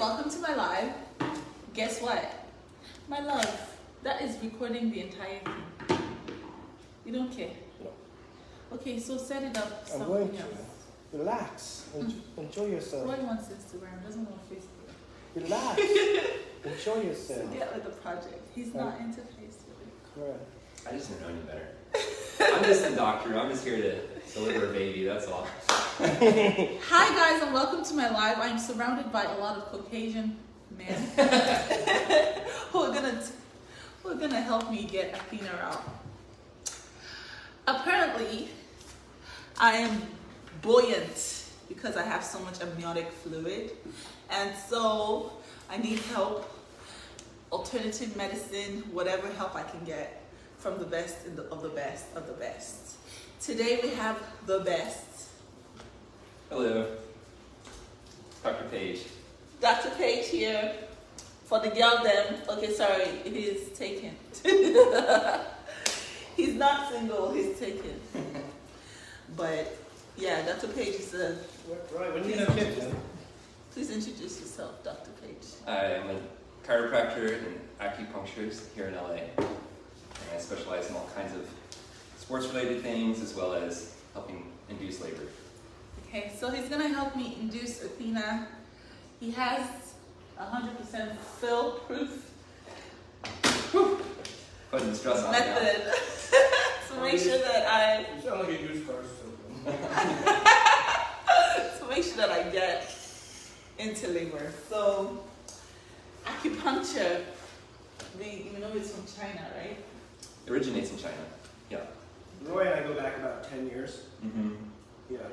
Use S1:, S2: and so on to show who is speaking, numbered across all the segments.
S1: welcome to my live. Guess what? My love, that is recording the entire thing. You don't care?
S2: No.
S1: Okay, so set it up
S2: I'm
S1: something
S2: going to.
S1: else.
S2: Relax. Enjoy yourself.
S1: Roy wants Instagram, doesn't want Facebook.
S2: Relax. Enjoy yourself.
S1: So get with the project. He's not into Facebook.
S2: Correct.
S3: I just don't know any better. I'm just a doctor. I'm just here to deliver a baby, that's all.
S1: Hi guys, and welcome to my live. I'm surrounded by a lot of Caucasian men who are gonna help me get Athena out. Apparently, I am buoyant because I have so much amniotic fluid, and so I need help, alternative medicine, whatever help I can get from the best of the best of the best. Today we have the best.
S3: Hello. Dr. Page.
S1: Dr. Page here for the girl them. Okay, sorry, it is taken. He's not single, he's taken. But yeah, Dr. Page is a...
S2: Right, when you have kids, then?
S1: Please introduce yourself, Dr. Page.
S3: I am a chiropractor and acupuncturist here in LA. And I specialize in all kinds of sports-related things as well as helping induce labor.
S1: Okay, so he's gonna help me induce Athena. He has 100% fill-proof
S3: Putting the stress on it now.
S1: method to make sure that I...
S2: You sound like a used car
S1: to make sure that I get into labor. So, acupuncture, you know it's from China, right?
S3: It originates in China. Yeah.
S2: Roy and I go back about 10 years.
S3: Mm-hmm.
S2: Yeah.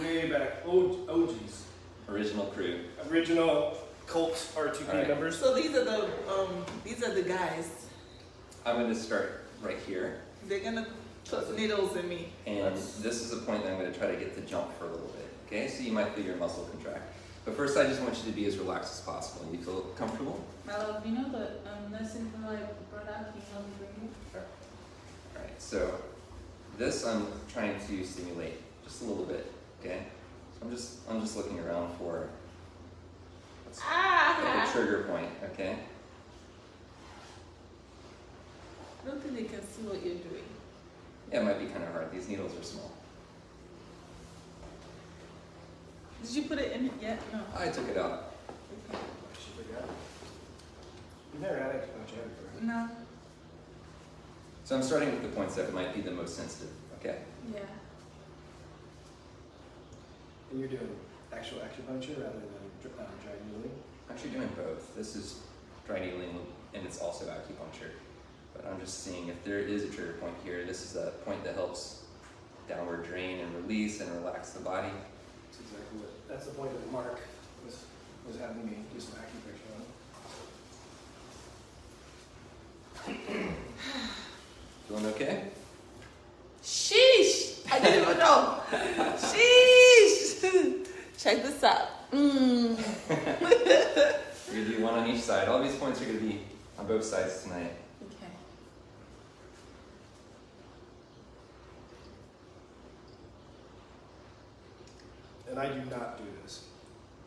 S2: Way back. OGs.
S3: Original crew.
S2: Original cult R2P
S3: All right.
S2: members.
S1: So these are the guys.
S3: I'm going to start right here.
S1: They're gonna put needles in me.
S3: And this is a point that I'm going to try to get to jump for a little bit. Okay, so you might feel your muscle contract. But first, I just want you to be as relaxed as possible. You feel comfortable?
S1: My love, you know the nursing that I brought out, can you help me bring it?
S3: Sure. All right, so this I'm trying to stimulate just a little bit. Okay, so I'm just looking around for like a trigger point. Okay.
S1: I don't think they can see what you're doing.
S3: Yeah, it might be kind of hard. These needles are small.
S1: Did you put it in yet? No.
S3: I took it out.
S1: Okay.
S2: She forgot. You've never had acupuncture before.
S1: No.
S3: So I'm starting with the points that might be the most sensitive. Okay.
S1: Yeah.
S2: And you're doing actual acupuncture rather than dry needling?
S3: I'm actually doing both. This is dry needling and it's also acupuncture. But I'm just seeing if there is a trigger point here. This is a point that helps downward drain and release and relax the body.
S2: That's exactly what. That's the point that Mark was having me do some acupuncture on.
S3: Feeling okay?
S1: Sheesh! I didn't even know. Sheesh! Check this out.
S3: We're gonna do one on each side. All these points are gonna be on both sides tonight.
S1: Okay.
S2: And I do not do this.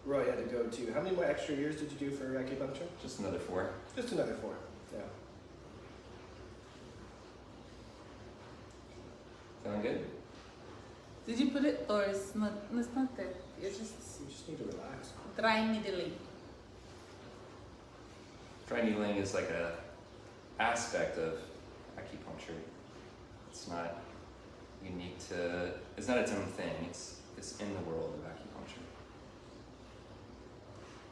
S2: Roy had to go to. How many more extra years did you do for acupuncture?
S3: Just another 4.
S2: Just another 4. Yeah.
S3: Feeling good?
S1: Did you put it, or it's not? It's not that. It's just
S2: You just need to relax.
S1: dry needling.
S3: Dry needling is like a aspect of acupuncture. It's not unique to. It's not its own thing. It's in the world of acupuncture.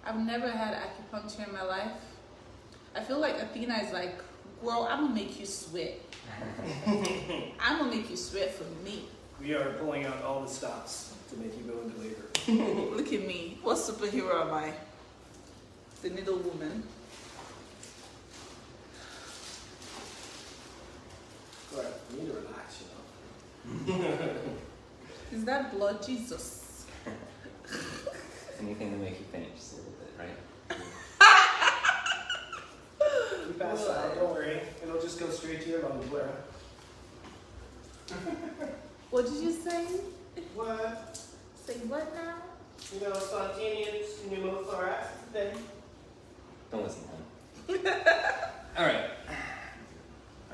S1: I've never had acupuncture in my life. I feel like Athena is like, girl, I'm gonna make you sweat. I'm gonna make you sweat for me.
S2: We are pulling out all the stops to make you go into labor.
S1: Look at me. What superhero am I? The needle woman.
S2: Right, you need to relax, you know.
S1: Is that blood, Jesus?
S3: Anything to make you faint just a little bit, right?
S2: You pass out, don't worry. It'll just go straight to your lungs, Blair.
S1: What did you say?
S2: What?
S1: Say what now?
S2: You know, spontaneous pneumothorax today.
S3: Don't listen to him. Alright.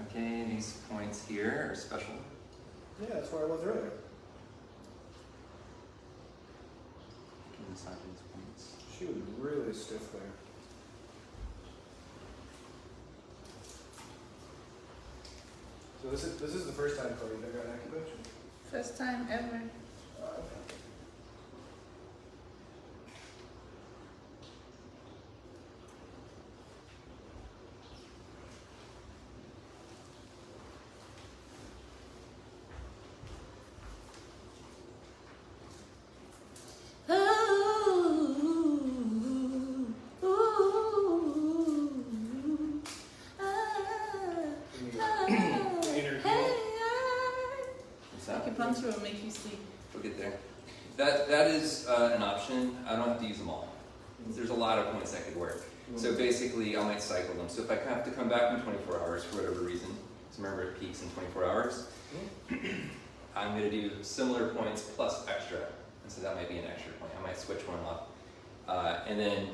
S3: Okay, these points here are special.
S2: Yeah, that's where I was earlier.
S3: Inside these points.
S2: She was really stiff there. So this is the first time Chloe's ever got acupuncture?
S1: First time ever.
S2: Okay.
S1: Acupuncture will make you sleep.
S3: We'll get there. That is an option. I don't have to use them all. There's a lot of points that could work. So basically, I might cycle them. So if I have to come back in 24 hours for whatever reason, so remember it peaks in 24 hours, I'm going to do similar points plus extra. And so that might be an extra point. I might switch one up. And then,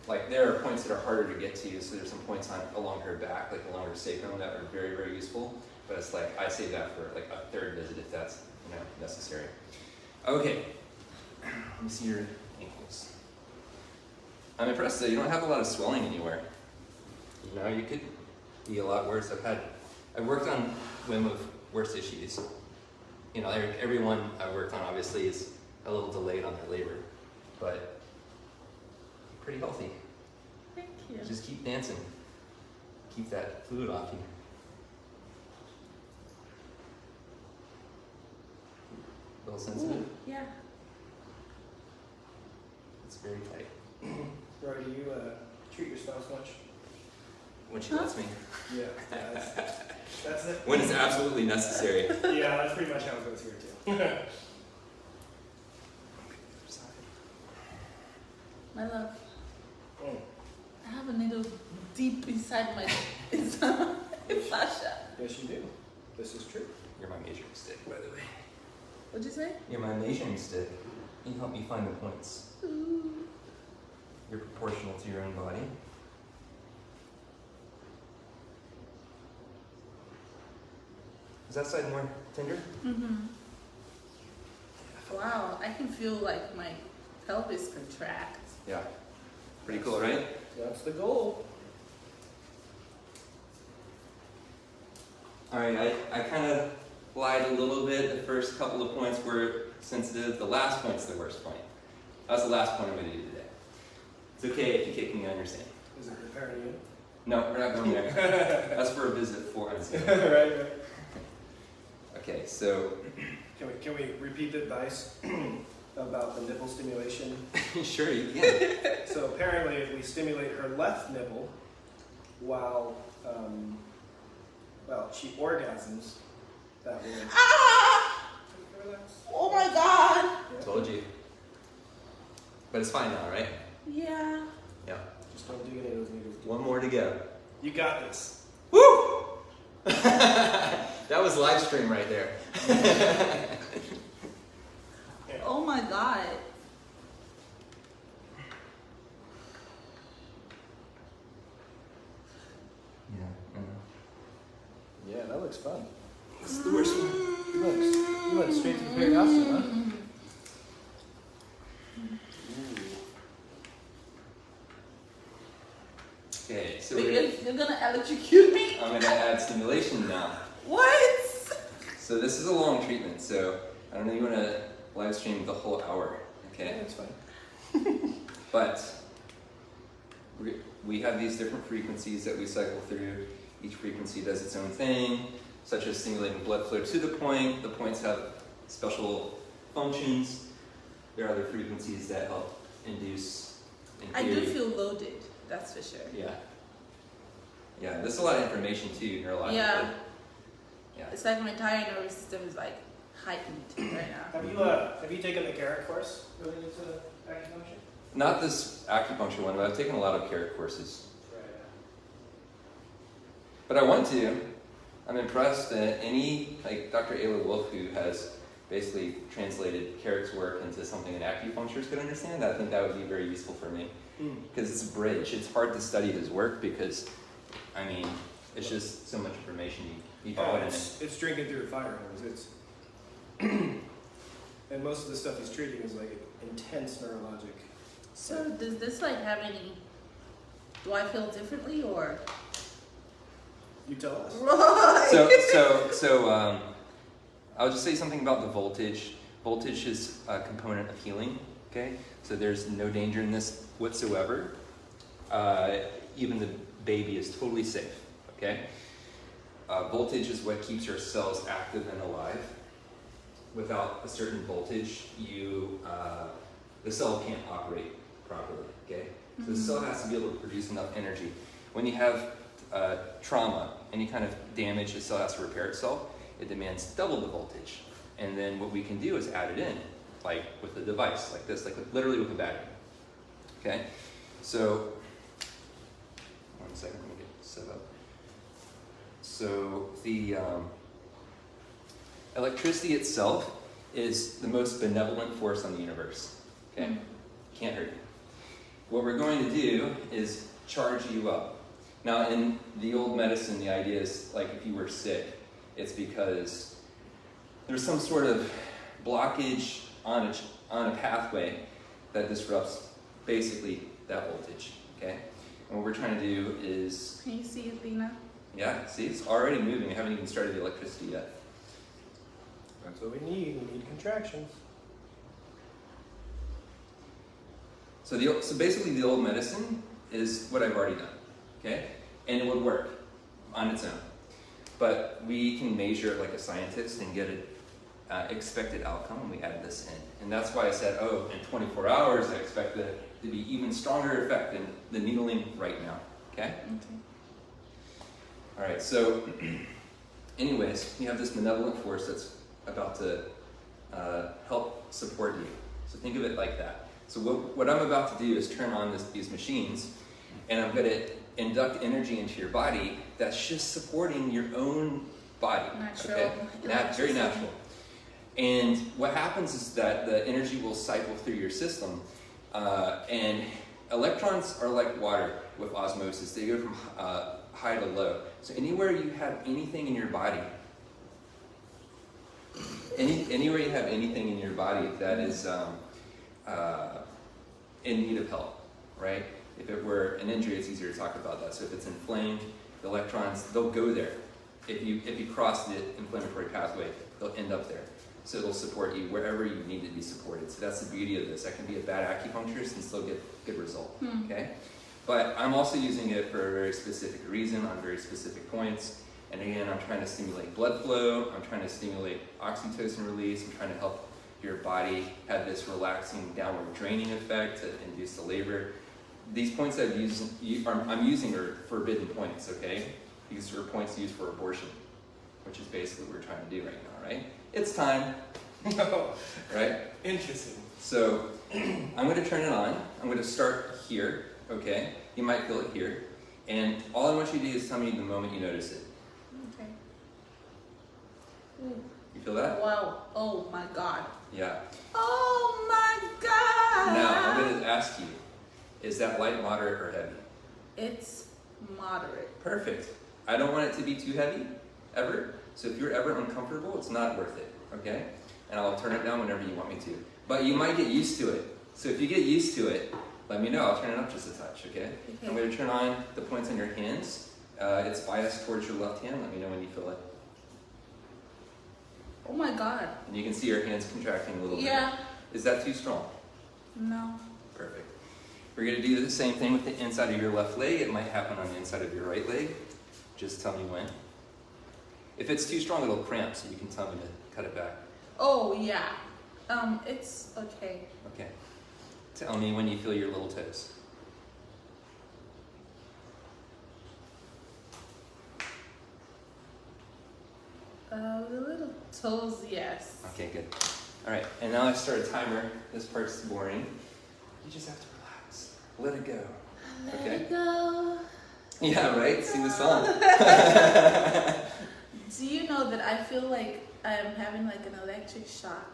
S3: like, there are points that are harder to get to. So there's some points along her back, like along her sacrum, that are very, very useful. But it's like, I save that for like a third visit if that's, necessary. Okay, let me see your ankles. I'm impressed that you don't have a lot of swelling anywhere. You could be a lot worse. I've worked on women with worse issues. Everyone I've worked on obviously is a little delayed on their labor, but pretty healthy.
S1: Thank you.
S3: Just keep dancing. Keep that fluid off you. A little sensitive?
S1: Ooh, yeah.
S3: It's very tight.
S2: Roy, do you treat your spouse much?
S3: When she lets me.
S2: Yeah, that's it.
S3: When it's absolutely necessary.
S2: Yeah, that's pretty much how it goes here too.
S1: My love,
S2: Oh,
S1: I have a needle deep inside my fascia.
S2: yes, you do. This is true.
S3: You're my measuring stick, by the way.
S1: What'd you say?
S3: You're my measuring stick. You help me find the points.
S1: Ooh.
S3: You're proportional to your own body. Is that side more tender?
S1: Mm-hmm. Wow, I can feel like my pelvis contract.
S3: Yeah. Pretty cool, right?
S2: That's the goal.
S3: Alright, I kind of lied a little bit. The first couple of points were sensitive. The last point's the worst point. That's the last point I'm going to do today. It's okay if you kick me on your sand.
S2: Is it repairing you?
S3: No, we're not going there. That's for a visit 4 months ago.
S2: Right.
S3: Okay, so
S2: Can we repeat the advice about the nipple stimulation?
S3: sure you can.
S2: So apparently, if we stimulate her left nipple while she orgasms, that will relax.
S1: Oh my god!
S2: Yeah.
S3: Told you. But it's fine now, right?
S1: Yeah.
S3: Yeah.
S2: Just don't do any of those needles.
S3: One more to go.
S2: You got this.
S3: Woo! That was live stream right there.
S1: Oh my god.
S3: Yeah, I know.
S2: Yeah, that looks fun.
S3: This is the worst one.
S2: You went straight to the periosteum, huh?
S3: Okay, so
S1: You're gonna electrocute me?
S3: I'm gonna add stimulation now.
S1: What?
S3: So this is a long treatment, so I don't know, you wanna live stream the whole hour,
S2: Yeah,
S3: okay?
S2: that's fine.
S3: But we have these different frequencies that we cycle through. Each frequency does its own thing, such as stimulating blood flow to the point. The points have special functions. There are other frequencies that help induce.
S1: I do feel loaded, that's for sure.
S3: Yeah. Yeah, there's a lot of information too, neurologically.
S1: Yeah.
S3: Yeah.
S1: It's like my entire nervous system is like heightened right now.
S2: Have you taken the carrot course related to acupuncture?
S3: Not this acupuncture one, but I've taken a lot of carrot courses.
S2: Right.
S3: But I want to. I'm impressed that like Dr. Ayla Wolf, who has basically translated Carrick's work into something an acupuncturist could understand, I think that would be very useful for me. Because it's a bridge. It's hard to study his work because, I mean, it's just so much information you throw in it.
S2: It's drinking through a fire hose. It's and most of the stuff he's treating is like intense neurologic.
S4: So does this like have any, do I feel differently or?
S2: You tell us.
S3: So I'll just say something about the voltage. Voltage is a component of healing, okay? So there's no danger in this whatsoever. Even the baby is totally safe, okay? Voltage is what keeps your cells active and alive. Without a certain voltage, the cell can't operate properly, okay? So the cell has to be able to produce enough energy. When you have trauma, any kind of damage, the cell has to repair itself. It demands double the voltage. And then what we can do is add it in, like with a device like this, like literally with a battery. Okay? So, one second, let me get set up. So the electricity itself is the most benevolent force on the universe. Okay? Can't hurt you. What we're going to do is charge you up. Now, in the old medicine, the idea is like if you were sick, it's because there's some sort of blockage on a pathway that disrupts basically that voltage, okay? And what we're trying to do is...
S4: Can you see it, Dina?
S3: Yeah, see, it's already moving. I haven't even started the electricity yet.
S2: That's what we need. We need contractions.
S3: So basically the old medicine is what I've already done, okay? And it would work on its own. But we can measure it like a scientist and get an expected outcome when we add this in. And that's why I said, oh, in 24 hours, I expect it to be even stronger effect than the needling right now, okay? All right, so anyways, you have this benevolent force that's about to help support you. So think of it like that. So what I'm about to do is turn on these machines, and I'm going to induct energy into your body that's just supporting your own body.
S4: Natural.
S3: Okay? Very natural. And what happens is that the energy will cycle through your system, and electrons are like water with osmosis. They go from high to low. So anywhere you have anything in your body, anywhere you have anything in your body that is in need of help, right? If it were an injury, it's easier to talk about that. So if it's inflamed, the electrons, they'll go there. If you cross the inflammatory pathway, they'll end up there. So it'll support you wherever you need to be supported. So that's the beauty of this. I can be a bad acupuncturist and still get good result, okay? But I'm also using it for a very specific reason on very specific points. And again, I'm trying to stimulate blood flow. I'm trying to stimulate oxytocin release. I'm trying to help your body have this relaxing downward draining effect to induce the labor. These points I'm using are forbidden points, okay? These are points used for abortion, which is basically what we're trying to do right now, right? It's time, right?
S2: Interesting.
S3: So I'm going to turn it on. I'm going to start here, okay? You might feel it here. And all I want you to do is tell me the moment you notice it.
S4: Okay.
S3: You feel that?
S4: Wow. Oh my God.
S3: Yeah.
S1: Oh my God!
S3: Now, I'm going to ask you, is that light, moderate, or heavy?
S4: It's moderate.
S3: Perfect. I don't want it to be too heavy, ever. So if you're ever uncomfortable, it's not worth it, okay? And I'll turn it down whenever you want me to. But you might get used to it. So if you get used to it, let me know. I'll turn it up just a touch, okay? I'm going to turn on the points on your hands. It's biased towards your left hand. Let me know when you feel it.
S4: Oh my God.
S3: And you can see your hands contracting a little bit.
S4: Yeah.
S3: Is that too strong?
S4: No.
S3: Perfect. We're going to do the same thing with the inside of your left leg. It might happen on the inside of your right leg. Just tell me when. If it's too strong, it'll cramp, so you can tell me to cut it back.
S4: Oh yeah. It's okay.
S3: Okay. Tell me when you feel your little toes.
S4: The little toes, yes.
S3: Okay, good. All right, and now I start a timer. This part's boring. You just have to relax. Let it go. Okay?
S4: Let it go.
S3: Yeah, right? Sing the song.
S4: Do you know that I feel like I am having like an electric shock,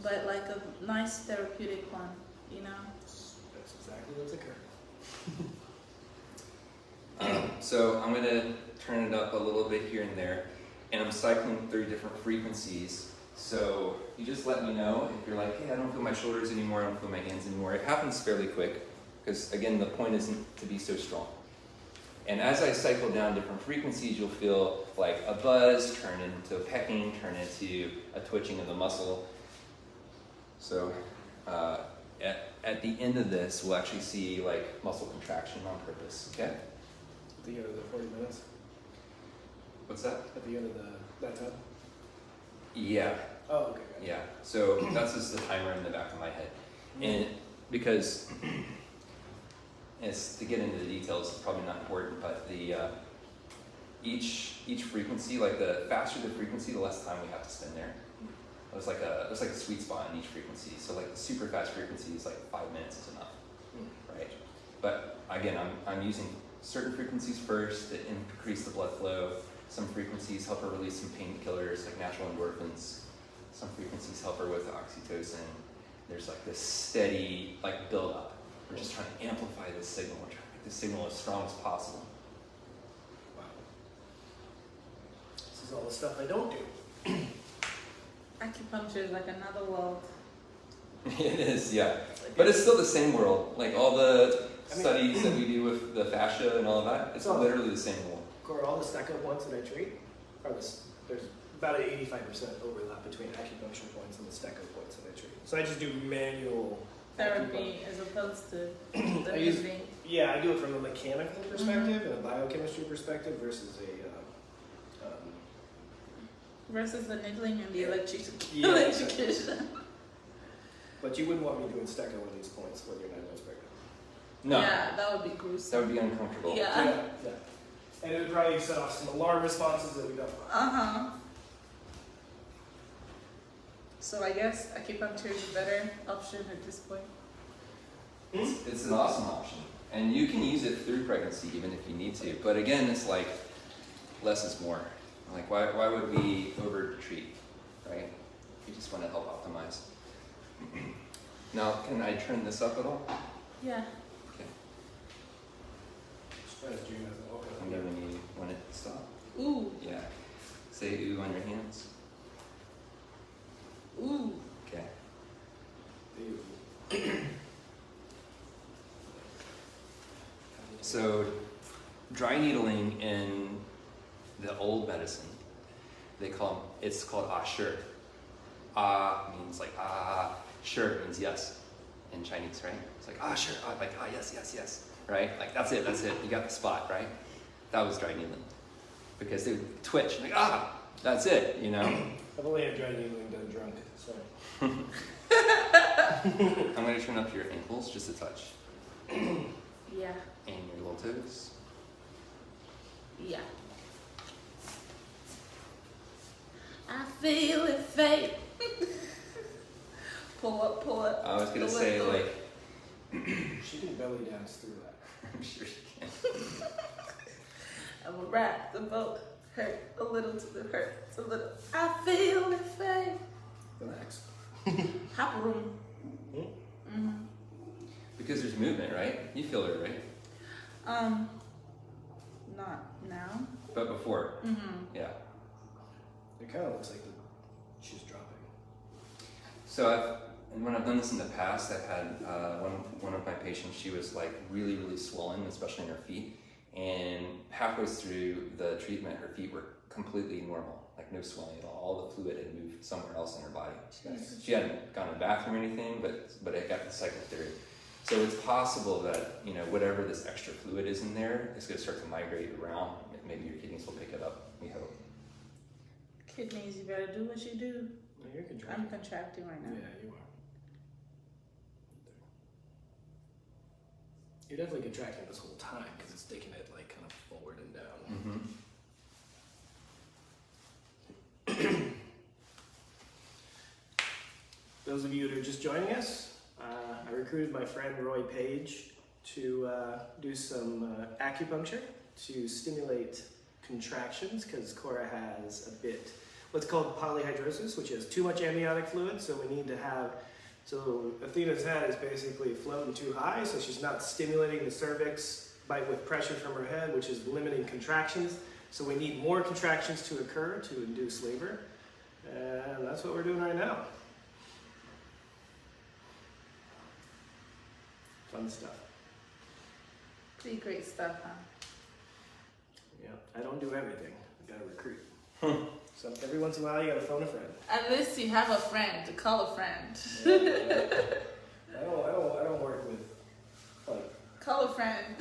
S4: but like a nice therapeutic one, you know?
S2: That's exactly what's occurring.
S3: So I'm gonna turn it up a little bit here and there, and I'm cycling through different frequencies. So you just let me know if you're like, hey, I don't feel my shoulders anymore, I don't feel my hands anymore. It happens fairly quick, because again, the point isn't to be so strong. And as I cycle down different frequencies, you'll feel like a buzz turn into a pecking, turn into a twitching of the muscle. So at the end of this, we'll actually see like muscle contraction on purpose, okay?
S2: At the end of the 40 minutes?
S3: What's that?
S2: At the end of that time?
S3: Yeah,
S2: Oh, okay. Gotcha.
S3: yeah. So that's just the timer in the back of my head. And because it's to get into the details, it's probably not important, but the each frequency, like the faster the frequency, the less time we have to spend there. There's like a sweet spot in each frequency. So like the super fast frequency is like 5 minutes is enough, right? But again, I'm using certain frequencies first to increase the blood flow. Some frequencies help her release some painkillers like natural endorphins. Some frequencies help her with oxytocin. There's like this steady like build up. We're just trying to amplify this signal. We're trying to make this signal as strong as possible.
S2: Wow. This is all the stuff I don't do.
S4: Acupuncture is like another world.
S3: It is, yeah. But it's still the same world. Like all the studies that we do with the fascia and all of that, it's literally the same world.
S2: Cora, all the stuck-up points that I treat are there's about an 85% overlap between acupuncture points and the stuck-up points that I treat. So I just do manual
S4: Therapy as opposed to the
S2: I use-
S4: moving.
S2: Yeah, I do it from a mechanical perspective and a biochemistry perspective versus
S4: Versus the needling and the
S2: Yeah,
S4: electrocution.
S2: but you wouldn't want me doing stucco with these points when you're 9 months pregnant.
S3: No,
S4: Yeah, that would be
S3: that
S4: gruesome.
S3: would be uncomfortable.
S4: Yeah.
S2: Yeah. And it would probably set off some alarm responses that we don't want.
S4: Uh-huh. So I guess acupuncture is a better option at this point.
S3: It's an awesome option. And you can use it through pregnancy even if you need to. But again, it's like less is more. Like why would we over treat, right? We just want to help optimize. Now, can I turn this up at all?
S4: Yeah.
S3: Okay.
S2: As June doesn't open up.
S3: I'm giving you when it stop.
S4: Ooh.
S3: Yeah. Say ooh on your hands.
S4: Ooh.
S3: Okay. So, dry needling in the old medicine, it's called ashur. Ah means like sure means yes in Chinese, right? It's like sure, like yes, right? Like that's it, you got the spot, right? That was dry needling. Because they would twitch, like that's it, you know?
S2: I've only had dry needling done drunk, sorry.
S3: I'm gonna turn up your ankles just a touch.
S4: Yeah.
S3: And your little toes.
S4: Yeah. I feel it fade. Pull up.
S3: I was gonna
S4: Pull
S3: say
S4: it.
S3: like,
S2: She can belly dance through that.
S3: I'm sure she can.
S4: I'm gonna rap the boat. Hurt a little to the hurt a little. I feel it fade.
S2: Relax.
S4: Hop room. Mm-hmm.
S3: Because there's movement, right? You feel it, right?
S4: Not now.
S3: But before,
S4: Mm-hmm.
S3: yeah.
S2: It kind of looks like she's dropping.
S3: So when I've done this in the past, I've had one of my patients, she was like really, really swollen, especially in her feet. And halfway through the treatment, her feet were completely normal, like no swelling at all. All the fluid had moved somewhere else in her body. She hadn't gone to the bathroom or anything, but it got the cycle through. So it's possible that, whatever this extra fluid is in there is going to start to migrate around. Maybe your kidneys will pick it up, we hope.
S4: Kidneys, you better do what you do.
S2: No, you're contracting.
S4: I'm contracting right now.
S2: Yeah, you are. You're definitely contracting this whole time because it's taking it like kind of forward and down.
S3: Mm-hmm.
S2: Those of you that are just joining us, I recruited my friend Roy Page to do some acupuncture to stimulate contractions because Cora has what's called polyhydrosis, which is too much amniotic fluid. So we need to have, so Athena's head is basically floating too high, so she's not stimulating the cervix with pressure from her head, which is limiting contractions. So we need more contractions to occur to induce labor. And that's what we're doing right now. Fun stuff.
S4: Pretty great stuff, huh?
S2: Yeah, I don't do everything. I gotta recruit. So every once in a while, you gotta phone a friend.
S4: At least you have a friend, call a friend.
S2: I don't work with
S4: Call a friend.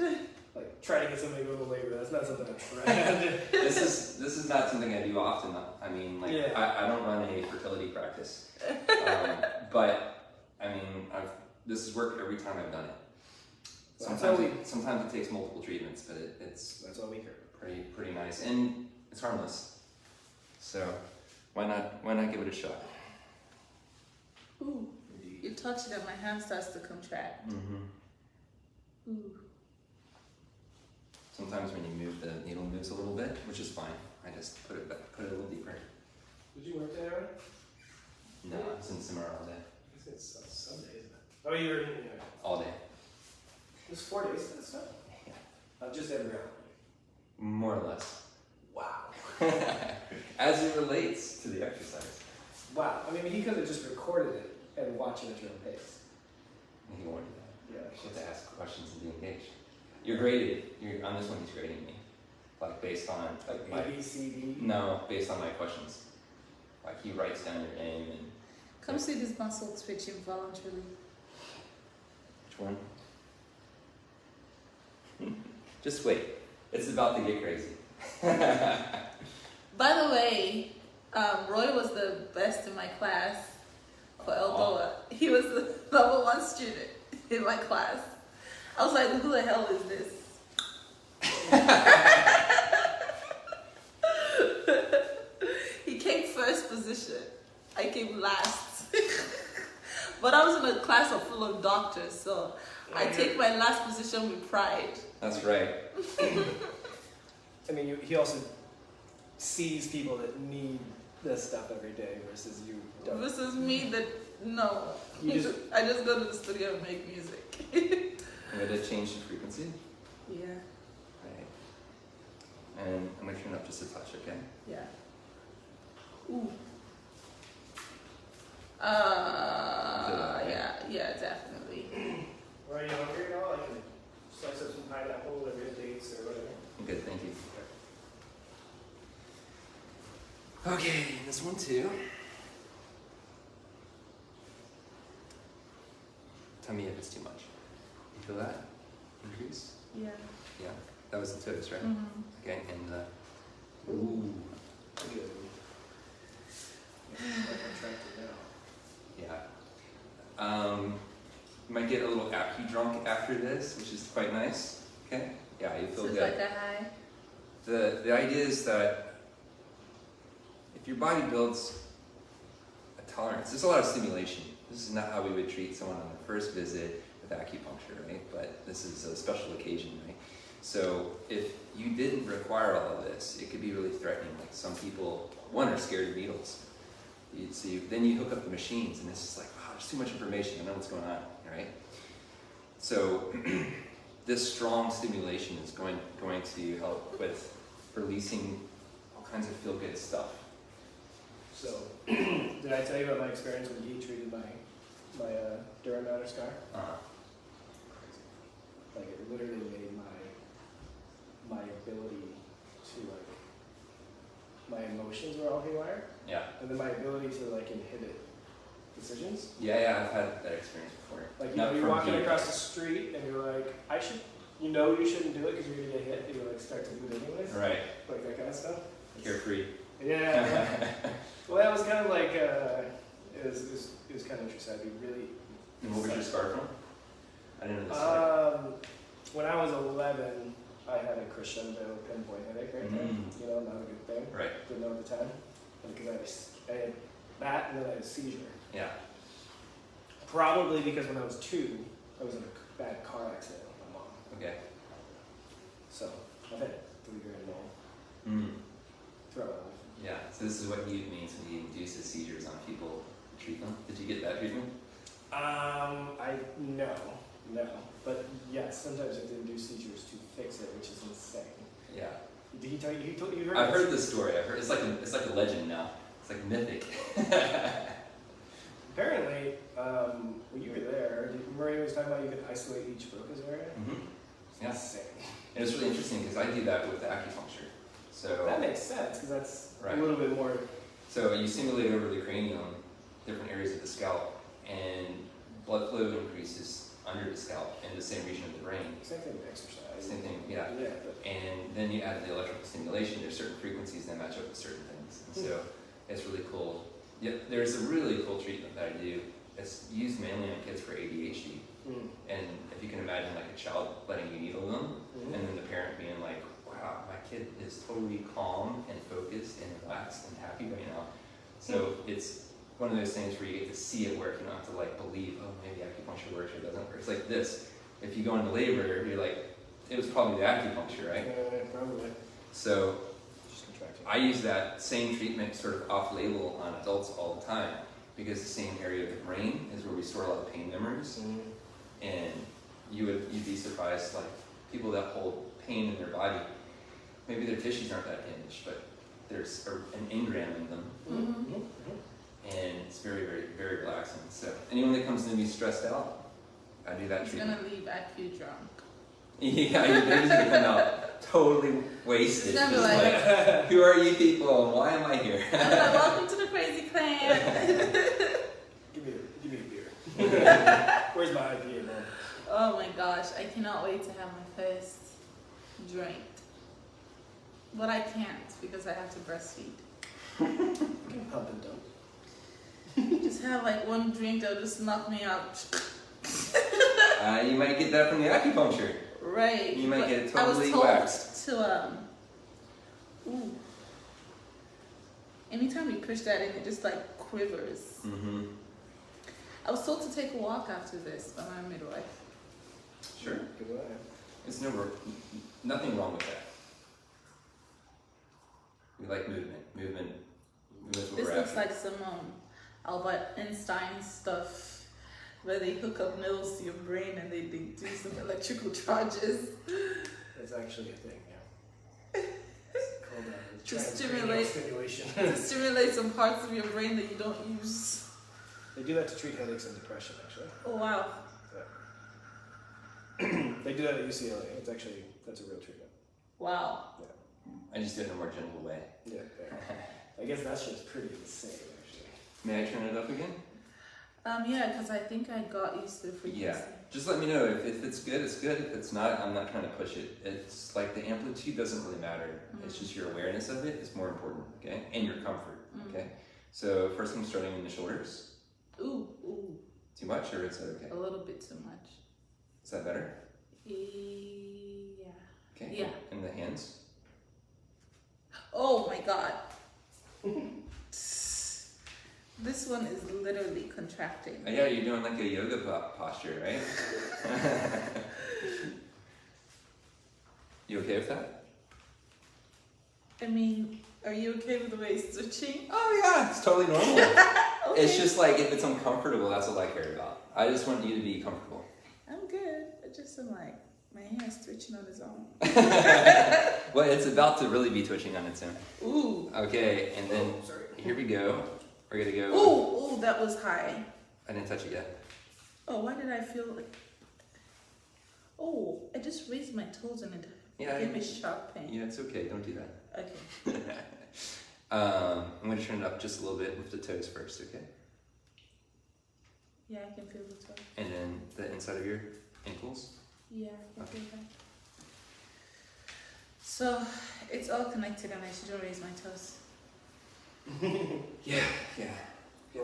S2: like try to get somebody to go to labor. That's not something I'm trying to do.
S3: This is not something I do often. I mean, like
S2: Yeah.
S3: I don't run a fertility practice, but I mean, this has worked every time I've done it. Sometimes it takes multiple treatments, but
S2: That's all we heard.
S3: pretty nice, and it's harmless. So why not give it a shot?
S4: Ooh, you touch it and my hand starts to contract.
S3: Mm-hmm.
S4: Ooh.
S3: Sometimes when you move, the needle moves a little bit, which is fine. I just put it a little deeper.
S2: Did you work there already?
S3: No, it's in Samara all day.
S2: It's Sunday, isn't it? Oh, you were
S3: All day.
S2: It's 4 days of that stuff?
S3: Yeah.
S2: Just every hour.
S3: More or less.
S2: Wow.
S3: As it relates to the exercise.
S2: Wow. I mean, he could have just recorded it and watched it at your own pace.
S3: He won't do that.
S2: Yeah.
S3: You have to ask questions and be engaged. You're graded. On this one, he's grading me. Like based on like my...
S2: A, B, C, D?
S3: No, based on my questions. Like he writes down your name and...
S4: Come see this muscle twitch involuntarily.
S3: Which one? Just wait. It's about to get crazy.
S4: By the way, Roy was the best in my class for Eldoa. He was the #1 student in my class. I was like, who the hell is this? He came first position. I came last. But I was in a class full of doctors, so I take my last position with pride.
S3: That's right.
S2: I mean, he also sees people that need this stuff every day versus you don't.
S4: Versus me that, no.
S2: You
S4: I just go to the studio and make music.
S3: I'm going to change the frequency.
S4: Yeah,
S3: Right. And I'm going to turn it up just a touch, okay?
S4: yeah. Ooh. Yeah, definitely.
S2: Are you hungry at all? I can slice up some pineapple or dates or whatever.
S3: I'm good, thank you. Okay, this one too. Tell me if it's too much. You feel that? Increase?
S4: Yeah.
S3: Yeah. That was the toes, right?
S4: Mm-hmm.
S3: Okay, and the... Ooh.
S2: Good. I'm contracted now.
S3: Yeah. You might get a little drunk after this, which is quite nice. Okay? Yeah, you feel
S4: So it's
S3: good.
S4: like a high.
S3: The idea is that if your body builds a tolerance, there's a lot of stimulation. This is not how we would treat someone on the first visit with acupuncture, right? But this is a special occasion, right? So if you didn't require all of this, it could be really threatening. Like some people, one, are scared of needles. Then you hook up the machines and it's just like, wow, there's too much information. I know what's going on, right? So this strong stimulation is going to help with releasing all kinds of feel-good stuff.
S2: So, did I tell you about my experience when he treated my Durham matter scar? Like it literally made my ability to my emotions were all haywire,
S3: Yeah.
S2: and then my ability to inhibit decisions.
S3: Yeah, I've had that experience before.
S2: Like
S3: Not
S2: you're
S3: from
S2: walking
S3: here.
S2: across the street and you're like, you shouldn't do it because you're gonna get hit. You start to do it anyways.
S3: Right.
S2: Like that kind of stuff.
S3: Carefree.
S2: Yeah. Well, that was kind of like it was kind of interesting. I'd be really.
S3: And what was your scar from? I didn't know this. Story.
S2: When I was 11, I had a crescendo pinpoint headache right there.
S3: Mm.
S2: You know, not a good thing.
S3: Right.
S2: Didn't know at the time. Because I had that and then I had a seizure.
S3: Yeah.
S2: Probably because when I was 2, I was in a bad car accident with my mom.
S3: Okay.
S2: So I've had 3 grand more
S3: Mm.
S2: throughout my life.
S3: Yeah. So this is what he means when he induces seizures on people to treat them. Did you get that treatment?
S2: No, but yes, sometimes I have to do seizures to fix it, which is insane.
S3: Yeah.
S2: Did he tell you? He told you?
S3: I've heard this story. It's like a legend now. It's like mythic.
S2: Apparently, when you were there, Maria was talking about you could isolate each focus area.
S3: Mm-hmm. Yeah.
S2: Insane.
S3: And it's really interesting because I do that with the acupuncture. So
S2: That makes sense because that's
S3: Right.
S2: a little bit more.
S3: So you stimulate over the cranium, different areas of the scalp, and blood flow increases under the scalp in the same region of the brain.
S2: Same thing with exercise.
S3: Same thing, yeah.
S2: Yeah, but
S3: And then you add the electrical stimulation. There's certain frequencies that match up with certain things, and so it's really cool. Yeah, there's a really cool treatment that I do. It's used mainly on kids for ADHD. And if you can imagine like a child letting you needle them, and then the parent being like, wow, my kid is totally calm and focused and relaxed and happy right now. So it's one of those things where you get to see it work. You don't have to like believe, oh, maybe acupuncture works or doesn't work. It's like this. If you go into labor, you're like, it was probably the acupuncture, right?
S2: probably.
S3: So
S2: Just contracting.
S3: I use that same treatment sort of off-label on adults all the time because the same area of the brain is where we store a lot of pain memories. And you'd be surprised, like people that hold pain in their body, maybe their tissues aren't that damaged, but there's an engram in them, and it's very, very, very relaxing. So anyone that comes to me stressed out, I do that
S4: He's
S3: treatment.
S4: gonna leave acu drunk.
S3: Yeah, your baby's gonna come out totally wasted.
S4: It's gonna be
S3: Just
S4: like-
S3: who are you people and why am I here?
S4: I'm like, welcome to the crazy clan.
S2: Give me a beer. Where's my IPA, Mom?
S4: Oh my gosh, I cannot wait to have my first drink. But I can't because I have to breastfeed.
S2: You can pump and dump.
S4: Just have like one drink that'll just knock me out.
S3: You might get that from the acupuncture.
S4: Right.
S3: You might
S4: but
S3: get
S4: I
S3: totally
S4: was told
S3: waxed.
S4: to anytime you push that in, it just like quivers.
S3: Mm-hmm.
S4: I was told to take a walk after this by my midwife.
S3: Sure.
S2: Goodbye.
S3: There's nothing wrong with that. We like movement. Movement's what
S4: This
S3: we're
S4: looks
S3: after.
S4: like some Albert Einstein stuff where they hook up needles to your brain and they do some electrical charges
S2: That's actually a thing, yeah. It's called
S4: To
S2: transcranial
S4: stimulate-
S2: stimulation.
S4: to stimulate some parts of your brain that you don't use.
S2: They do that to treat headaches and depression, actually.
S4: Oh wow.
S2: They do that at UCLA. That's a real treatment.
S4: Wow.
S3: I just do it in a more gentle way.
S2: Yeah. I guess that shit's pretty insane, actually.
S3: May I turn it up again?
S4: Yeah, because I think I got used to the frequency.
S3: Yeah. Just let me know if it's good. It's good. If it's not, I'm not trying to push it. It's like the amplitude doesn't really matter. It's just your awareness of it is more important, okay? And your comfort, okay? So first I'm starting in the shoulders.
S4: Ooh.
S3: Too much or is that okay?
S4: A little bit too much.
S3: Is that better?
S4: Yeah.
S3: Okay.
S4: Yeah.
S3: And the hands?
S4: Oh my god. This one is literally contracting.
S3: Oh, yeah, you're doing like a yoga posture, right? You okay with that?
S4: I mean, are you okay with the way it's switching?
S3: Oh yeah, it's totally normal.
S4: Okay.
S3: It's just like if it's uncomfortable, that's all I care about. I just want you to be comfortable.
S4: I'm good. I just am like, my hand's twitching on its own.
S3: Well, it's about to really be twitching on its own.
S4: Ooh.
S3: Okay, and then here we go. We're gonna go.
S4: Ooh, that was high.
S3: I didn't touch it yet.
S4: Oh, why did I feel like... Oh, I just raised my toes and it
S3: Yeah,
S4: gave me sharp pain.
S3: Yeah, it's okay. Don't do that.
S4: Okay.
S3: I'm gonna turn it up just a little bit with the toes first, okay?
S4: Yeah, I can feel the toe.
S3: And then the inside of your ankles.
S4: Yeah, I can feel that. So, it's all connected and I shouldn't raise my toes.
S3: Yeah.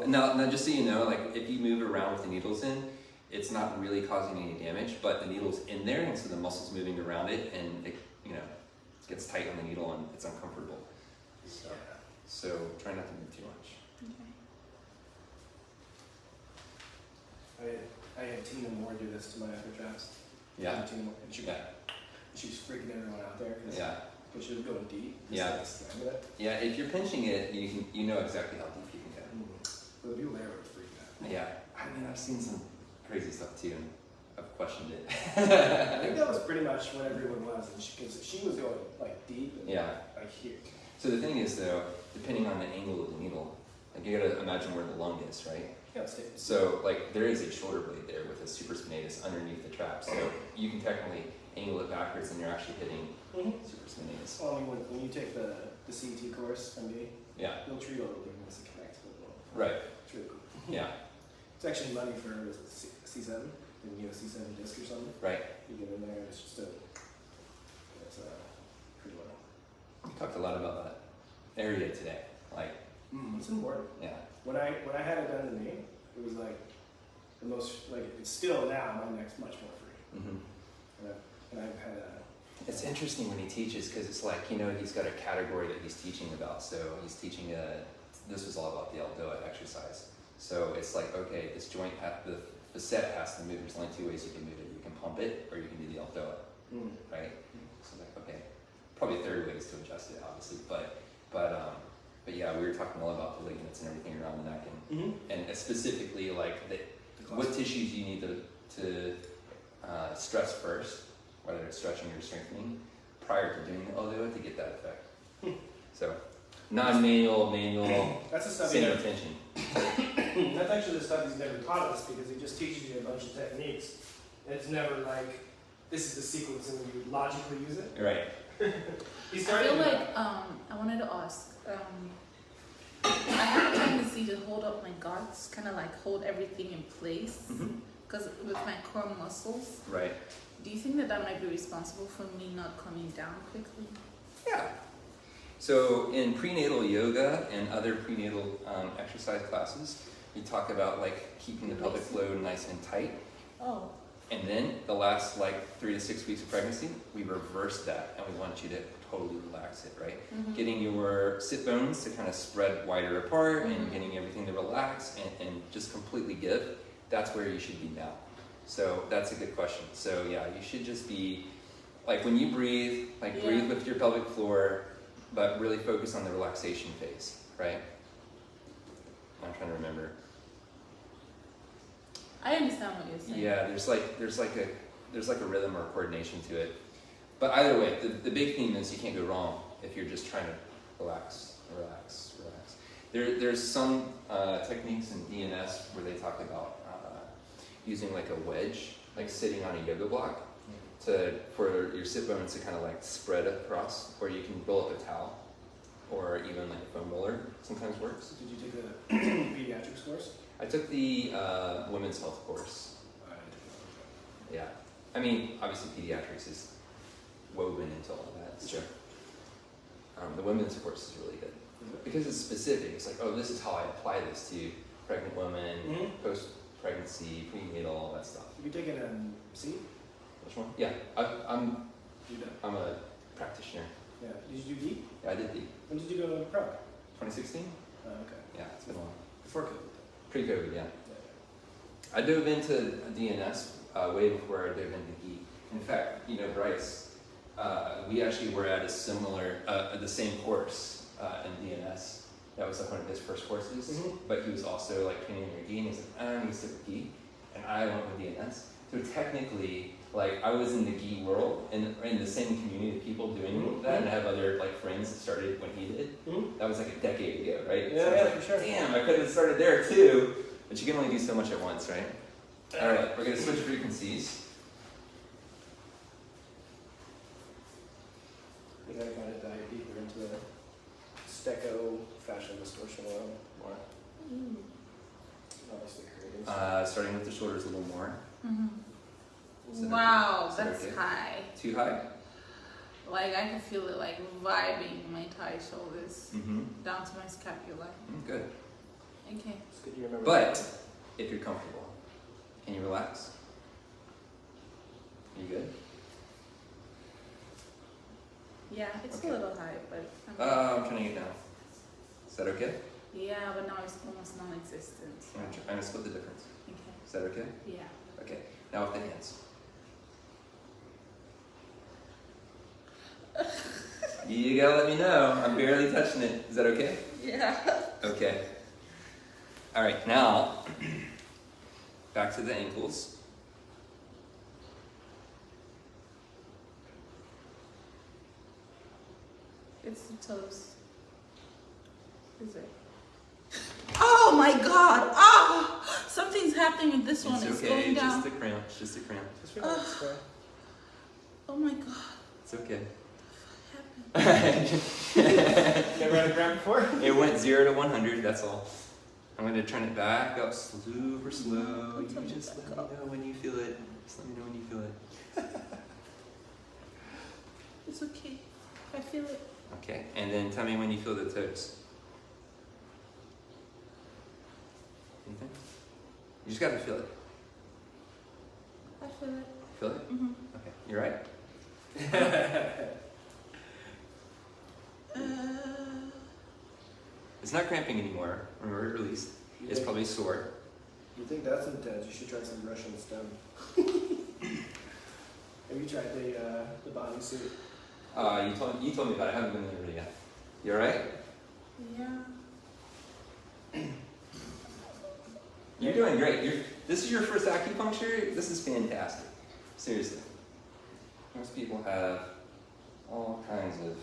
S3: Now, just so you know, like if you move around with the needles in, it's not really causing any damage, but the needle's in there, and so the muscle's moving around it, and it, gets tight on the needle, and it's uncomfortable. So try not to move too much.
S4: Okay.
S2: I had Tina Moore do this to my upper chest.
S3: Yeah.
S2: Tina Moore. And she was freaking everyone out there. 'Cause
S3: Yeah.
S2: Because she was going deep.
S3: Yeah.
S2: It.
S3: Yeah, if you're pinching it, you know exactly how deep you can go.
S2: But if you layer it, freak out.
S3: Yeah, I mean, I've seen some crazy stuff too, and I've questioned it.
S2: I think that was pretty much what everyone was, and she was going like deep and like here.
S3: So the thing is though, depending on the angle of the needle, like you gotta imagine where the lung is, right?
S2: Yeah, stay.
S3: So like there is a shoulder blade there with a supraspinatus underneath the trap, so you can technically angle it backwards and you're actually hitting supraspinatus.
S2: Well, I mean, when you take the CT course, MD,
S3: Yeah,
S2: you'll treat all the ligaments and connect to the bone.
S3: right,
S2: It's really cool.
S3: yeah,
S2: It's actually money for C7, and you know C7 disc or something.
S3: right.
S2: You get in there, and it's just it's pretty well.
S3: We talked a lot about that area today, like,
S2: It's important.
S3: yeah.
S2: When I had it done to me, it was like the most like it's still now my neck's much more free, and I've had a.
S3: It's interesting when he teaches because it's like, you know, he's got a category that he's teaching about. So he's teaching this was all about the Aldoa exercise. So it's like, okay, this joint, the facet has to move. There's only two ways you can move it. You can pump it or you can do the Aldoa, right? So like, okay, probably a third way is to adjust it, obviously. But yeah, we were talking all about the ligaments and everything around the neck and specifically like what tissues you need to stress first, whether it's stretching or strengthening, prior to doing the Aldoa to get that effect. So, non-manual, manual,
S2: That's the stuff.
S3: same attention.
S2: That's actually the stuff he's never taught us because he just teaches you a bunch of techniques. It's never like this is the sequence and you logically use it.
S3: Right.
S2: He's
S4: I
S2: starting
S4: feel
S2: to-
S4: like I wanted to ask. I have a tendency to hold up my guts, kind of like hold everything in place, because with my core muscles.
S3: Right.
S4: Do you think that might be responsible for me not coming down quickly?
S3: Yeah. So in prenatal yoga and other prenatal exercise classes, we talk about like keeping the pelvic floor nice and tight.
S4: Oh.
S3: And then the last like 3 to 6 weeks of pregnancy, we reverse that and we want you to totally relax it, right? Getting your sit bones to kind of spread wider apart and getting everything to relax and just completely give. That's where you should be now. So that's a good question. So yeah, you should just be, like when you breathe, breathe with your pelvic floor, but really focus on the relaxation phase, right? I'm trying to remember.
S4: I understand what you're saying.
S3: Yeah, there's like a rhythm or coordination to it. But either way, the big theme is you can't go wrong if you're just trying to relax. There's some techniques in DNS where they talk about using like a wedge, like sitting on a yoga block, for your sit bones to kind of like spread across, or you can roll up a towel, or even like a foam roller sometimes works.
S2: Did you take the pediatrics course?
S3: I took the women's health course. Yeah, I mean obviously pediatrics is woven into all of that.
S2: Sure.
S3: The women's course is really good because it's specific. It's like, oh, this is how I apply this to pregnant women, post-pregnancy, prenatal, all that stuff.
S2: Have you taken C?
S3: Which one? Yeah, I'm
S2: You done?
S3: a practitioner.
S2: Yeah. Did you do D?
S3: Yeah, I did the
S2: When did you go to Prague?
S3: 2016.
S2: Okay.
S3: Yeah, it's been a while.
S2: Before COVID.
S3: Pre-COVID, yeah.
S2: Yeah.
S3: I dove into DNS way before I dove into E. In fact, you know, Bryce, we actually were at a similar, the same course in DNS. That was like one of his first courses, but he was also like training your gi, and he's like, I'm gonna stick with gi, and I went with DNS. So technically, like I was in the gi world, and in the same community of people doing that, and I have other like friends that started when he did. That was like a decade ago, right?
S2: Yeah,
S3: so I was like,
S2: for sure.
S3: Damn, I could have started there too, but you can only do so much at once, right? All right, we're gonna switch frequencies.
S2: I think I gotta dive deeper into the Stecco fascial distortion oil more. Obviously creating.
S3: Starting with the shoulders a little more. Is that
S4: Wow,
S3: okay? Is that
S4: that's
S3: okay?
S4: high.
S3: Too high?
S4: Like I can feel it like vibing my thigh shoulders down to my scapula.
S3: Good.
S4: Okay.
S2: It's good you remember.
S3: But if you're comfortable, can you relax? Are you good?
S4: Yeah, it's
S3: Okay.
S4: a little high, but
S3: I'm turning it down. Is that okay?
S4: yeah, but now it's almost non-existent.
S3: I'm gonna split the difference.
S4: Okay.
S3: Is that okay?
S4: Yeah.
S3: Okay. Now with the hands. You gotta let me know. I'm barely touching it. Is that okay?
S4: Yeah.
S3: Okay. All right, now back to the ankles.
S4: It's the toes. Is it?
S1: Oh my God! Ah, something's happening with this one.
S3: It's
S1: It's
S3: okay,
S1: going down.
S3: just a cramp, just a cramp.
S2: Just relax, bro.
S1: Oh my God!
S3: It's okay.
S1: What happened?
S2: Never had a cramp before?
S3: It went 0 to 100, that's all. I'm going to turn it back up super slow. You just let me know when you feel it. Just let me know when you feel it.
S1: It's okay. I feel it.
S3: Okay, and then tell me when you feel the toes. Anything? You just got to feel it.
S1: I feel it.
S3: Feel it?
S1: Mm-hmm.
S3: Okay, you're right. It's not cramping anymore. Remember, it released. It's probably sore.
S2: You think that's intense? You should try some Russian stem. Have you tried the bodysuit?
S3: You told me about it. I haven't been there yet. You alright?
S1: Yeah.
S3: You're doing great. This is your first acupuncture. This is fantastic. Seriously. Most people have all kinds of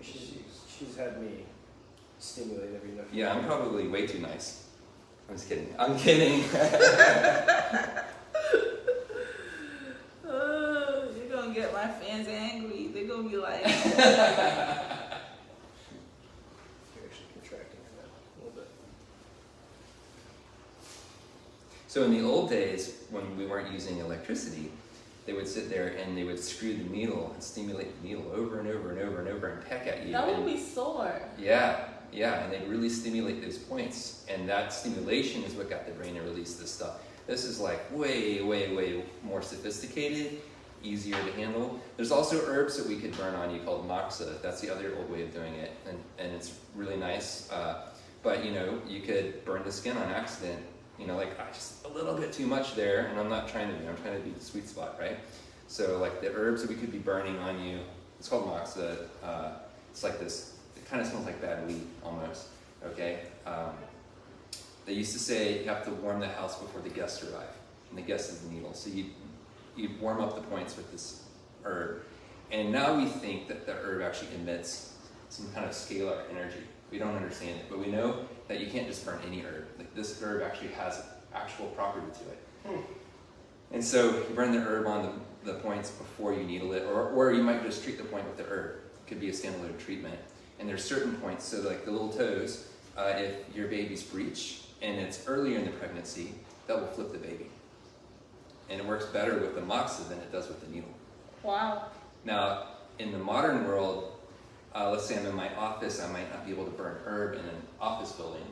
S3: issues.
S2: She's had me stimulate every nook.
S3: Yeah, I'm probably way too nice. I'm just kidding. I'm kidding.
S1: You're gonna get my fans angry. They're gonna be like,
S2: You're actually contracting her now a little bit.
S3: So in the old days, when we weren't using electricity, they would sit there and they would screw the needle and stimulate the needle over and over and over and over and peck at you.
S1: that
S3: and
S1: would be sore.
S3: Yeah, and they'd really stimulate those points, and that stimulation is what got the brain to release this stuff. This is like way, way, way more sophisticated, easier to handle. There's also herbs that we could burn on you called moxa. That's the other old way of doing it, and it's really nice. But you could burn the skin on accident. Just a little bit too much there, and I'm trying to be the sweet spot, right? So like the herbs that we could be burning on you, it's called moxa. It's like this. It kind of smells like bad weed, almost, okay? They used to say you have to warm the house before the guests arrive, and the guest is the needle. So you warm up the points with this herb. And now we think that the herb actually emits some kind of scalar energy. We don't understand it, but we know that you can't just burn any herb. Like this herb actually has actual property to it. And so you burn the herb on the points before you needle it, or you might just treat the point with the herb. It could be a standalone treatment. And there's certain points, so like the little toes, if your baby's breech and it's earlier in the pregnancy, that will flip the baby. And it works better with the moxa than it does with the needle.
S1: Wow.
S3: Now, in the modern world, let's say I'm in my office, I might not be able to burn herb in an office building,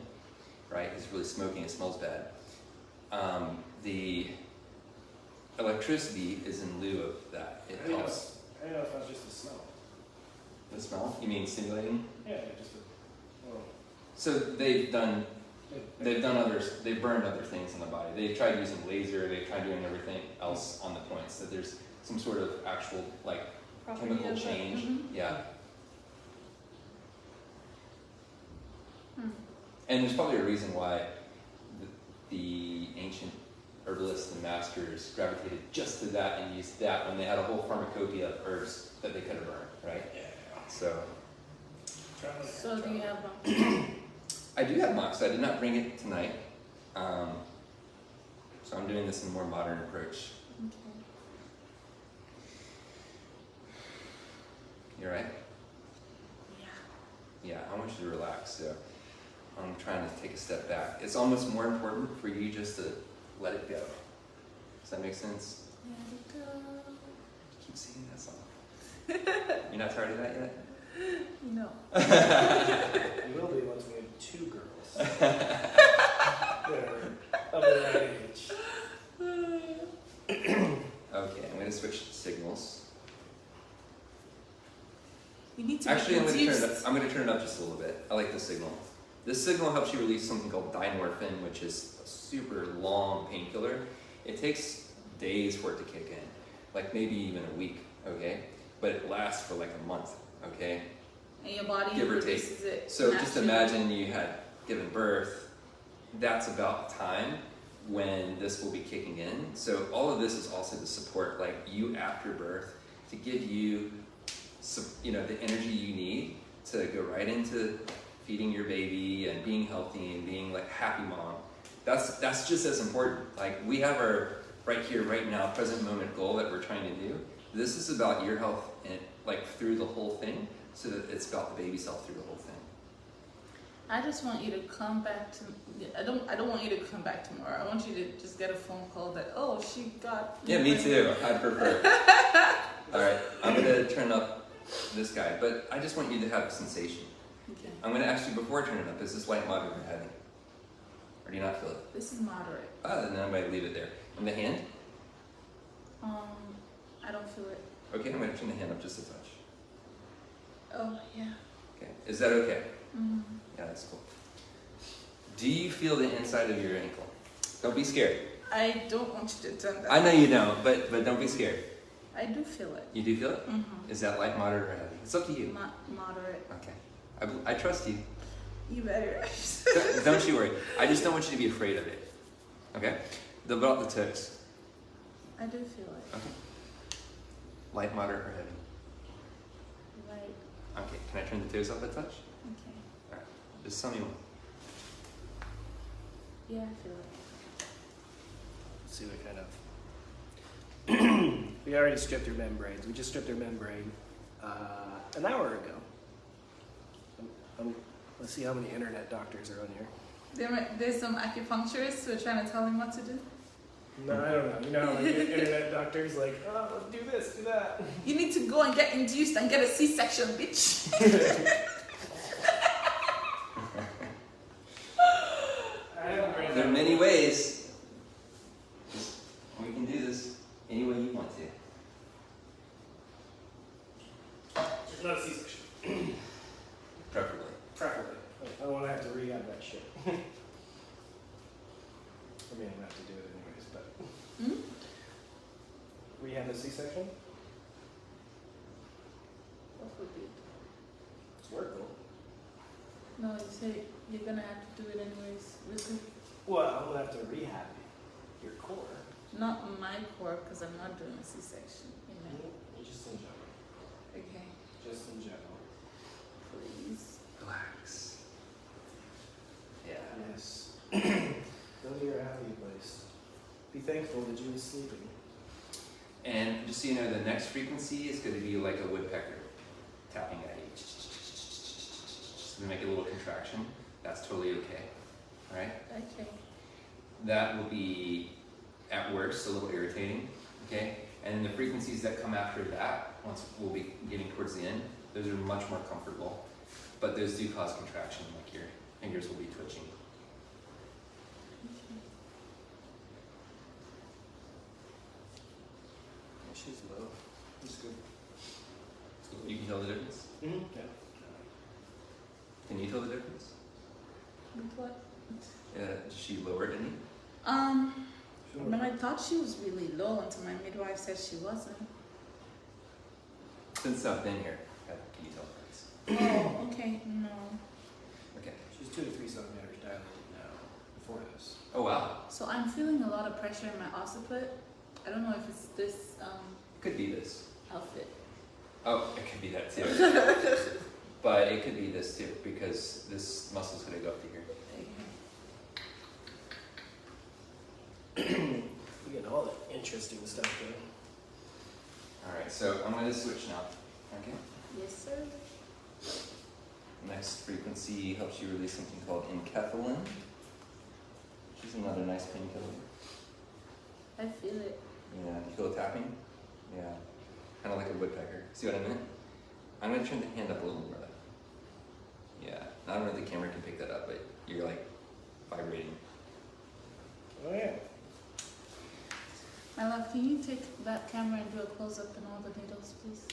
S3: right? It's really smoky, it smells bad. The electricity is in lieu of that. It helps.
S2: I know it's not just the smell.
S3: The smell? You mean stimulating?
S2: Yeah, just well.
S3: So they've burned other things in the body. They've tried using laser, they've tried doing everything else on the points. So there's some sort of actual chemical change.
S1: Mm-hmm.
S3: Yeah. And there's probably a reason why the ancient herbalists and masters gravitated just to that and used that when they had a whole pharmacopoeia of herbs that they could have burned, right?
S2: Yeah.
S3: So
S1: So do you have them?
S3: I do have moxa. I did not bring it tonight. So I'm doing this in a more modern approach.
S1: Okay.
S3: You alright?
S1: Yeah.
S3: Yeah, I want you to relax. So I'm trying to take a step back. It's almost more important for you just to let it go. Does that make sense?
S1: Let it go.
S3: Keep singing that song. You're not tired of that yet?
S1: No.
S2: You will be once we have 2 girls. They're of the right age.
S3: Okay, I'm going to switch signals.
S1: We need to
S3: Actually, I'm
S1: reduce.
S3: going to turn it up just a little bit. I like this signal. This signal helps you release something called dynorphin, which is a super long painkiller. It takes days for it to kick in, like maybe even a week, okay? But it lasts for like a month. Okay,
S4: And your body
S3: Give or take.
S4: releases it.
S3: so just
S4: naturally.
S3: imagine you had given birth. That's about the time when this will be kicking in. So all of this is also to support like you after birth, to give you, the energy you need to go right into feeding your baby and being healthy and being like happy mom. That's just as important. Like we have our right here, right now, present moment goal that we're trying to do. This is about your health and like through the whole thing, so that it's about the baby's health through the whole thing.
S4: I just want you to come back to. I don't want you to come back tomorrow. I want you to just get a phone call that she got.
S3: Yeah, me too. I prefer. All right, I'm gonna turn up this guy, but I just want you to have a sensation.
S4: Okay.
S3: I'm gonna ask you before I turn it up, is this light, moderate, or heavy? Or do you not feel it?
S4: This is moderate.
S3: Then I'm gonna leave it there. And the hand?
S4: I don't feel it.
S3: Okay, I'm gonna turn the hand up just a touch.
S4: Oh yeah.
S3: Okay, is that okay?
S4: Mm-hmm.
S3: Yeah, that's cool. Do you feel the inside of your ankle? Don't be scared.
S4: I don't want you to turn that.
S3: I know you don't, but don't be scared.
S4: I do feel it.
S3: You do feel it?
S4: Mm-hmm.
S3: Is that light, moderate, or heavy? It's up to you.
S4: Moderate.
S3: Okay, I trust you.
S4: You better.
S3: Don't you worry. I just don't want you to be afraid of it. Okay? About the toes.
S4: I do feel it.
S3: Okay. Light, moderate, or heavy?
S4: Right.
S3: Okay, can I turn the toes up a touch?
S4: Okay.
S3: Alright, just tell me when.
S4: Yeah, I feel it.
S2: Let's see what kind of. We already stripped her membranes. We just stripped her membrane an hour ago. Let's see how many internet doctors are on here.
S4: There's some acupuncturists who are trying to tell him what to do.
S2: No, I don't know. You know, how, like internet doctors, like, do this, do that.
S4: You need to go and get induced and get a C-section, bitch.
S3: There are many ways. We can do this any way you want to.
S2: Just not a C-section.
S3: Preferably.
S2: Preferably. I don't want to have to rehab that shit. I mean, I'm going to have to do it anyways, but.
S4: Hmm?
S2: Rehab a C-section?
S4: What would be?
S2: It's work though.
S4: No, you say you're gonna have to do it anyways.
S2: Well, I'm going to have to rehab your core.
S4: Not my core, because I'm not doing a C-section. Amen.
S2: Just in general.
S4: Okay,
S2: Just in general.
S4: please.
S3: Relax. Yeah.
S2: Yes. Go to your happy place. Be thankful that you were sleeping.
S3: And just so you know, the next frequency is going to be like a woodpecker tapping at you. So we make a little contraction. That's totally okay. All right?
S4: Okay.
S3: That will be, at worst, a little irritating. Okay? And then the frequencies that come after that, once we'll be getting towards the end, those are much more comfortable. But those do cause contraction, like your fingers will be twitching.
S2: She's low. It's good.
S3: So you can tell the difference?
S2: Mm-hmm. Yeah.
S3: Can you tell the difference?
S4: With what?
S3: Does she lower it any?
S4: I mean, I thought she was really low until my midwife said she wasn't.
S3: Since I've been here, can you tell the difference?
S4: Oh, okay. No.
S3: Okay.
S2: She's 2 to 3 centimeters dilated now before this.
S3: Oh, wow.
S4: So I'm feeling a lot of pressure in my occiput. I don't know if it's this
S3: Could be this.
S4: outfit.
S3: Oh, it could be that too. But it could be this too, because this muscle's gonna go up to here.
S2: We get all the interesting stuff though.
S3: Alright, so I'm gonna switch now. Okay?
S4: Yes, sir.
S3: Next frequency helps you release something called enkephalin, which is another nice painkiller.
S4: I feel it.
S3: Yeah, you feel it tapping? Yeah. Kind of like a woodpecker. See what I meant? I'm gonna turn the hand up a little more though. Yeah. I don't know if the camera can pick that up, but you're like vibrating.
S2: Oh yeah.
S4: My love, can you take that camera and do a close-up on all the needles, please?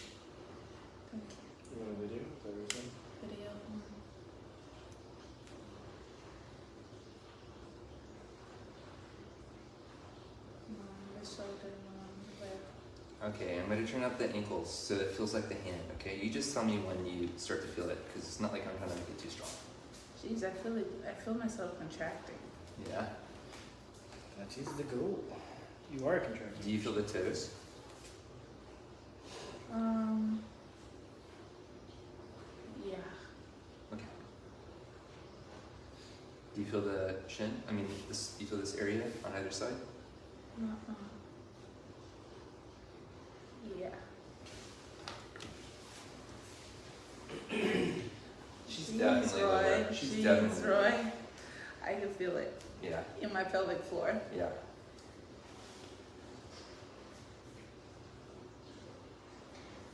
S4: Thank you.
S2: You want a video? Is that what you're saying?
S4: Video. The shoulder, where?
S3: Okay, I'm going to turn up the ankles so it feels like the hand, okay? You just tell me when you start to feel it, because it's not like I'm trying to make it too strong.
S4: Jeez, I feel myself contracting.
S3: Yeah?
S2: That is the goal. You are contracting.
S3: Do you feel the toes?
S4: Yeah.
S3: Okay. Do you feel the shin? I mean, do you feel this area on either side?
S4: Uh-huh. Yeah.
S3: She's
S4: Jeez,
S3: definitely lower.
S4: Roy.
S3: She's
S4: Jeez,
S3: definitely lower.
S4: Roy. I can feel it
S3: Yeah,
S4: in my pelvic floor.
S3: yeah.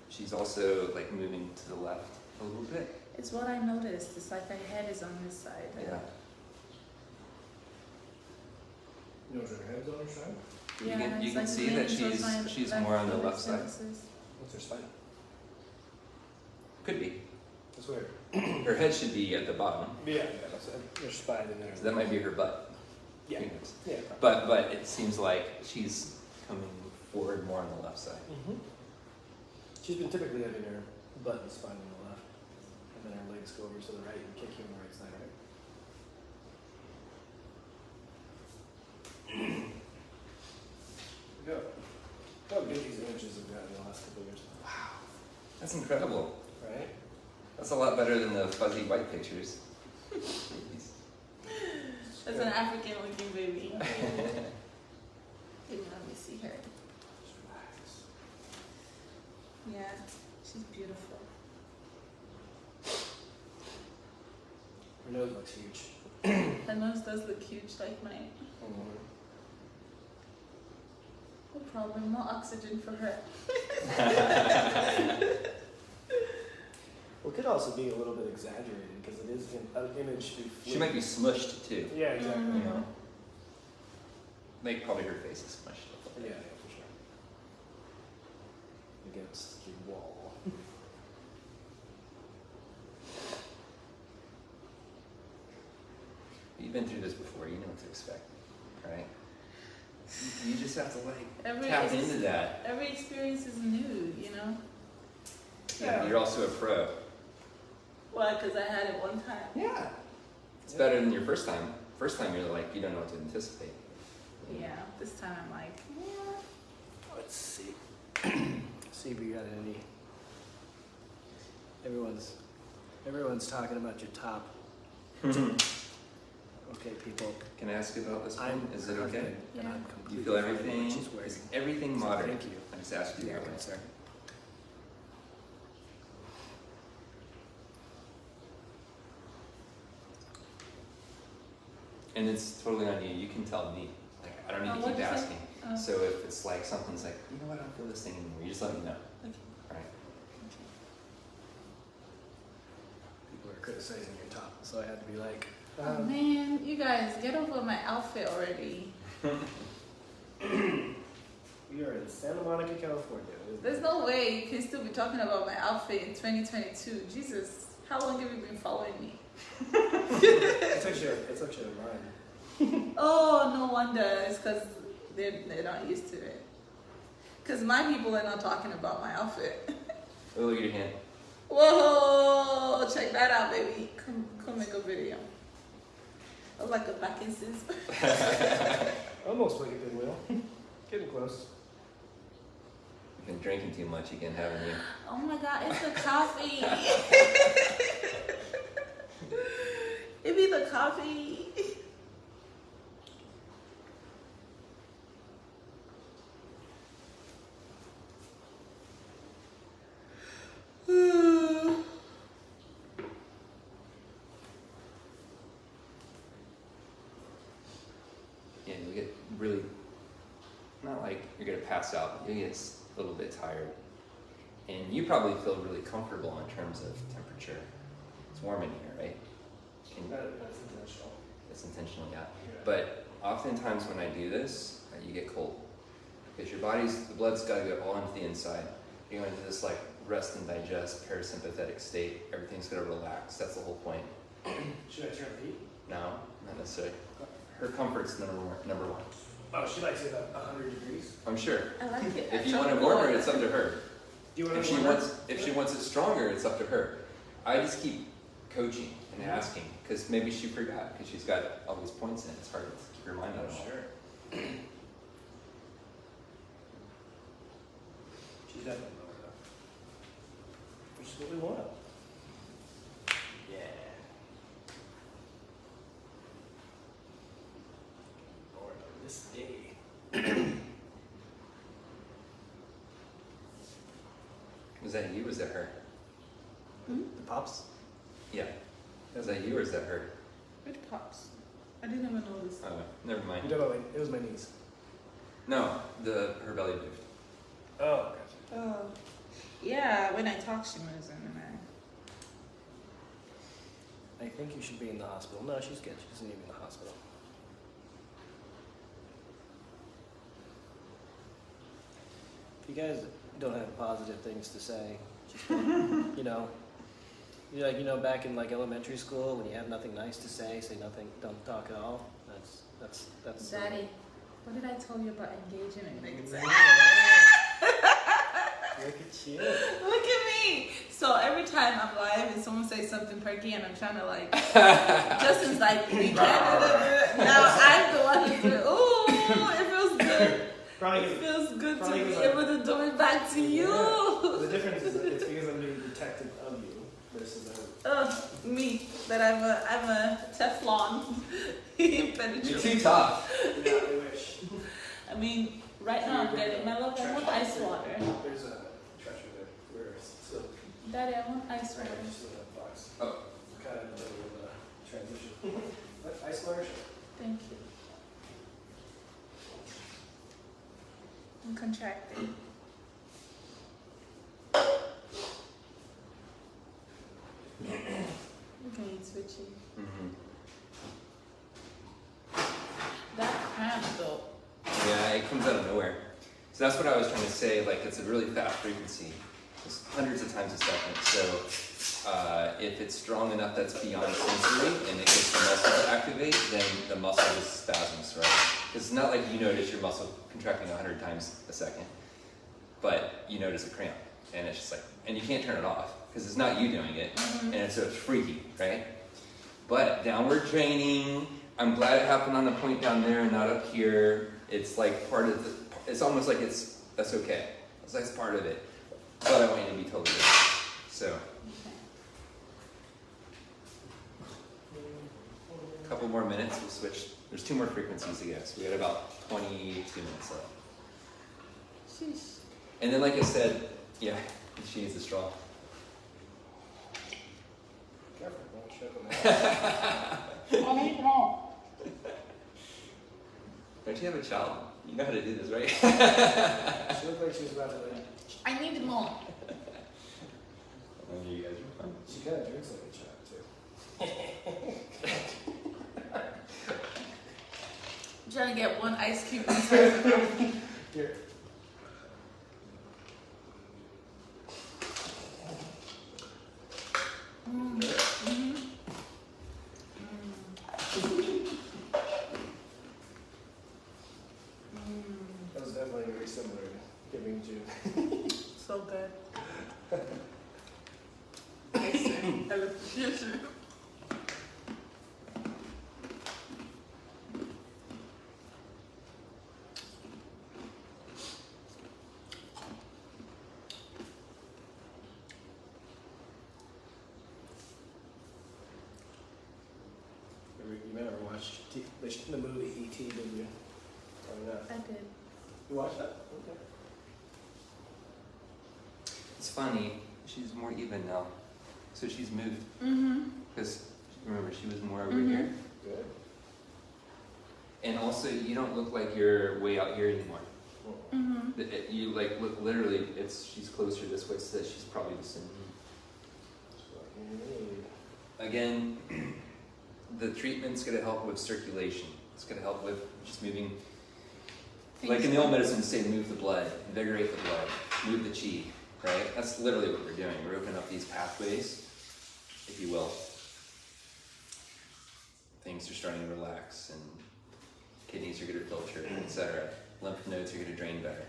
S3: She's also like moving to the left a little bit.
S4: It's what I noticed. It's like her head is on this side.
S3: Yeah.
S2: You know, her head's on her side?
S4: Yeah,
S3: You
S4: it's
S3: can
S4: like
S3: see that
S4: leaning towards
S3: she's
S4: my
S3: more on the
S4: pelvic
S3: left side.
S4: surfaces.
S2: What's her spine?
S3: Could be.
S2: That's weird.
S3: Her head should be at the bottom.
S2: Yeah, that's it. There's spine in there.
S3: So that might be her butt.
S2: Yeah.
S3: Who knows?
S2: Yeah.
S3: But it seems like she's coming forward more on the left side.
S2: Mm-hmm. She's been typically having her butt and spine on the left, and then her legs go over to the right and kick you on the right side, right? Go. How good these images have gotten the last couple of years.
S3: Wow. That's incredible.
S2: Right?
S3: That's a lot better than the fuzzy white pictures.
S4: That's an African looking baby. Maybe let me see her.
S2: Just relax.
S4: Yeah, she's beautiful.
S2: Her nose looks huge.
S4: Her nose does look huge like mine. No problem, no oxygen for her.
S2: Well, it could also be a little bit exaggerated because it is an image through
S3: She might be smushed too.
S2: Yeah, exactly.
S3: You know? Like probably her face is smushed.
S2: Yeah, for sure. Against the wall.
S3: You've been through this before, you know what to expect, right? You just have to like tap into that.
S4: Every experience is new, you know?
S3: Yeah. You're also a pro.
S4: Why? Because I had it one time.
S3: Yeah. It's better than your first time. First time you're like, you don't know what to anticipate.
S4: Yeah, this time I'm like, yeah.
S2: Let's see. See if we got any. Everyone's talking about your top. Okay, people.
S3: Can I ask you about this one? Is it okay?
S4: Yeah.
S2: And I'm
S3: Do you
S2: completely
S3: feel
S2: fine with
S3: everything?
S2: what she's wearing.
S3: Is everything
S2: So
S3: moderate?
S2: thank you.
S3: I just asked you
S2: Yeah,
S3: that way.
S2: good, sir.
S3: And it's totally on you. You can tell me. Like I don't need to
S4: what'd
S3: keep
S4: you say?
S3: asking.
S4: Oh.
S3: So if it's like something's like, you know what, I don't feel this thing anymore. You just let me know.
S4: Okay.
S3: Right.
S2: People are criticizing your top, so I had to be like,
S4: Oh man, you guys, get over my outfit already.
S2: we are in Santa Monica, California.
S4: There's no way you can still be talking about my outfit in 2022. Jesus, how long have you been following me?
S2: It's actually mine.
S4: Oh, no wonder. It's because they're not used to it. Because my people are not talking about my outfit.
S3: Oh, look at your hand.
S4: Whoa, check that out, baby. Come make a video. I was like a Parkinson's.
S2: Almost like a Goodwill. Getting close.
S3: You've been drinking too much again, haven't you?
S4: Oh my God, it's the coffee. It be the coffee.
S3: Yeah, you get really, not like you're gonna pass out, but you get a little bit tired. And you probably feel really comfortable in terms of temperature. It's warm in here, right?
S2: That's intentional.
S3: It's intentional, yeah.
S2: Yeah.
S3: But oftentimes when I do this, you get cold. Because your the blood's gotta go all into the inside. You go into this like rest and digest parasympathetic state. Everything's gonna relax. That's the whole point.
S2: Should I turn the heat?
S3: No, not necessarily. Her comfort's number one.
S2: Oh, she likes it at 100 degrees.
S3: I'm sure.
S4: I like it.
S3: If you want it warmer, it's up to her.
S2: Do you want
S3: If
S2: to
S3: she wants it stronger, it's up to her. I just keep coaching and asking because maybe she forgot because she's got all these points in it. It's hard to keep her mind on it all.
S2: Sure. She's definitely lower though. Which is what we want. Yeah. Lord, on this day.
S3: Was that you or was that her?
S2: The pops?
S3: Yeah. Was that you or is that her?
S4: Which pops? I didn't even know this.
S3: Oh, never mind.
S2: You don't know, it was my niece.
S3: No, her belly moved.
S2: Oh, gotcha.
S4: Oh, yeah. When I talk, she moves in, and
S2: I think you should be in the hospital. No, she's good. She doesn't need to be in the hospital. If you guys don't have positive things to say, just you know, back in like elementary school when you have nothing nice to say nothing, don't talk at all. That's.
S4: Daddy, what did I tell you about engaging in negative?
S2: Look at you.
S4: Look at me. So every time I'm live and someone says something perky and I'm trying to like, Justin's like, you can't do it. Now I'm the one who's doing, ooh, it feels good.
S2: Probably,
S4: It feels good to
S2: probably
S4: be
S2: because
S4: able to do it back to you.
S2: the difference is that it's because I'm being protective of you versus
S4: Me, that I'm a Teflon
S3: You're
S4: penetrating.
S3: too tough.
S2: Yeah, I wish.
S4: I mean, right now I'm getting my love. I want ice water.
S2: There's a treasure there. We're still
S4: Daddy, I want ice water.
S2: still in that box.
S3: Oh.
S2: Kind of in the middle of the transition. But ice water, sure.
S4: Thank you. I'm contracting. Okay, it's switchy.
S3: Mm-hmm.
S4: That cramp though.
S3: Yeah, it comes out of nowhere. So that's what I was trying to say. Like, it's a really fast frequency. It's hundreds of times a second. So if it's strong enough that's beyond sensory and it gets the muscle to activate, then the muscle just spasms, right? Because it's not like you notice your muscle contracting 100 times a second, but you notice a cramp. And it's just like, and you can't turn it off because it's not you doing it. And so it's freaky, right? But downward training, I'm glad it happened on the point down there and not up here. It's like part of the, it's almost like that's okay. It's like it's part of it. But I want you to be totally different. So, a couple more minutes, we'll switch. There's 2 more frequencies, I guess. We got about 22 minutes left.
S4: Sheesh.
S3: And then, like I said, yeah, she needs a straw.
S2: Careful, don't choke on
S4: I need more.
S3: Don't you have a child? You know how to do this, right?
S2: She looked like she was about to like.
S4: I need more.
S3: You guys are fun.
S2: She kind of drinks like a child too.
S4: I'm trying to get one ice cube inside the mouth.
S2: Here. That was definitely very similar to giving June.
S4: So good. I appreciate you.
S2: You never watched the movie E.T., did you? Probably not.
S4: I did.
S2: You watched that? Okay.
S3: It's funny, she's more even now. So she's moved. Because remember, she was more over here.
S2: Good.
S3: And also, you don't look like you're way out here anymore. You like look literally. She's closer this way, so that she's probably the same.
S2: That's what you need.
S3: Again, the treatment's going to help with circulation. It's going to help with just moving. Like in the old medicine, say move the blood, invigorate the blood, move the chi. Right? That's literally what we're doing. We're opening up these pathways, if you will. Things are starting to relax, and kidneys are going to filter, etc. Lymph nodes are going to drain better.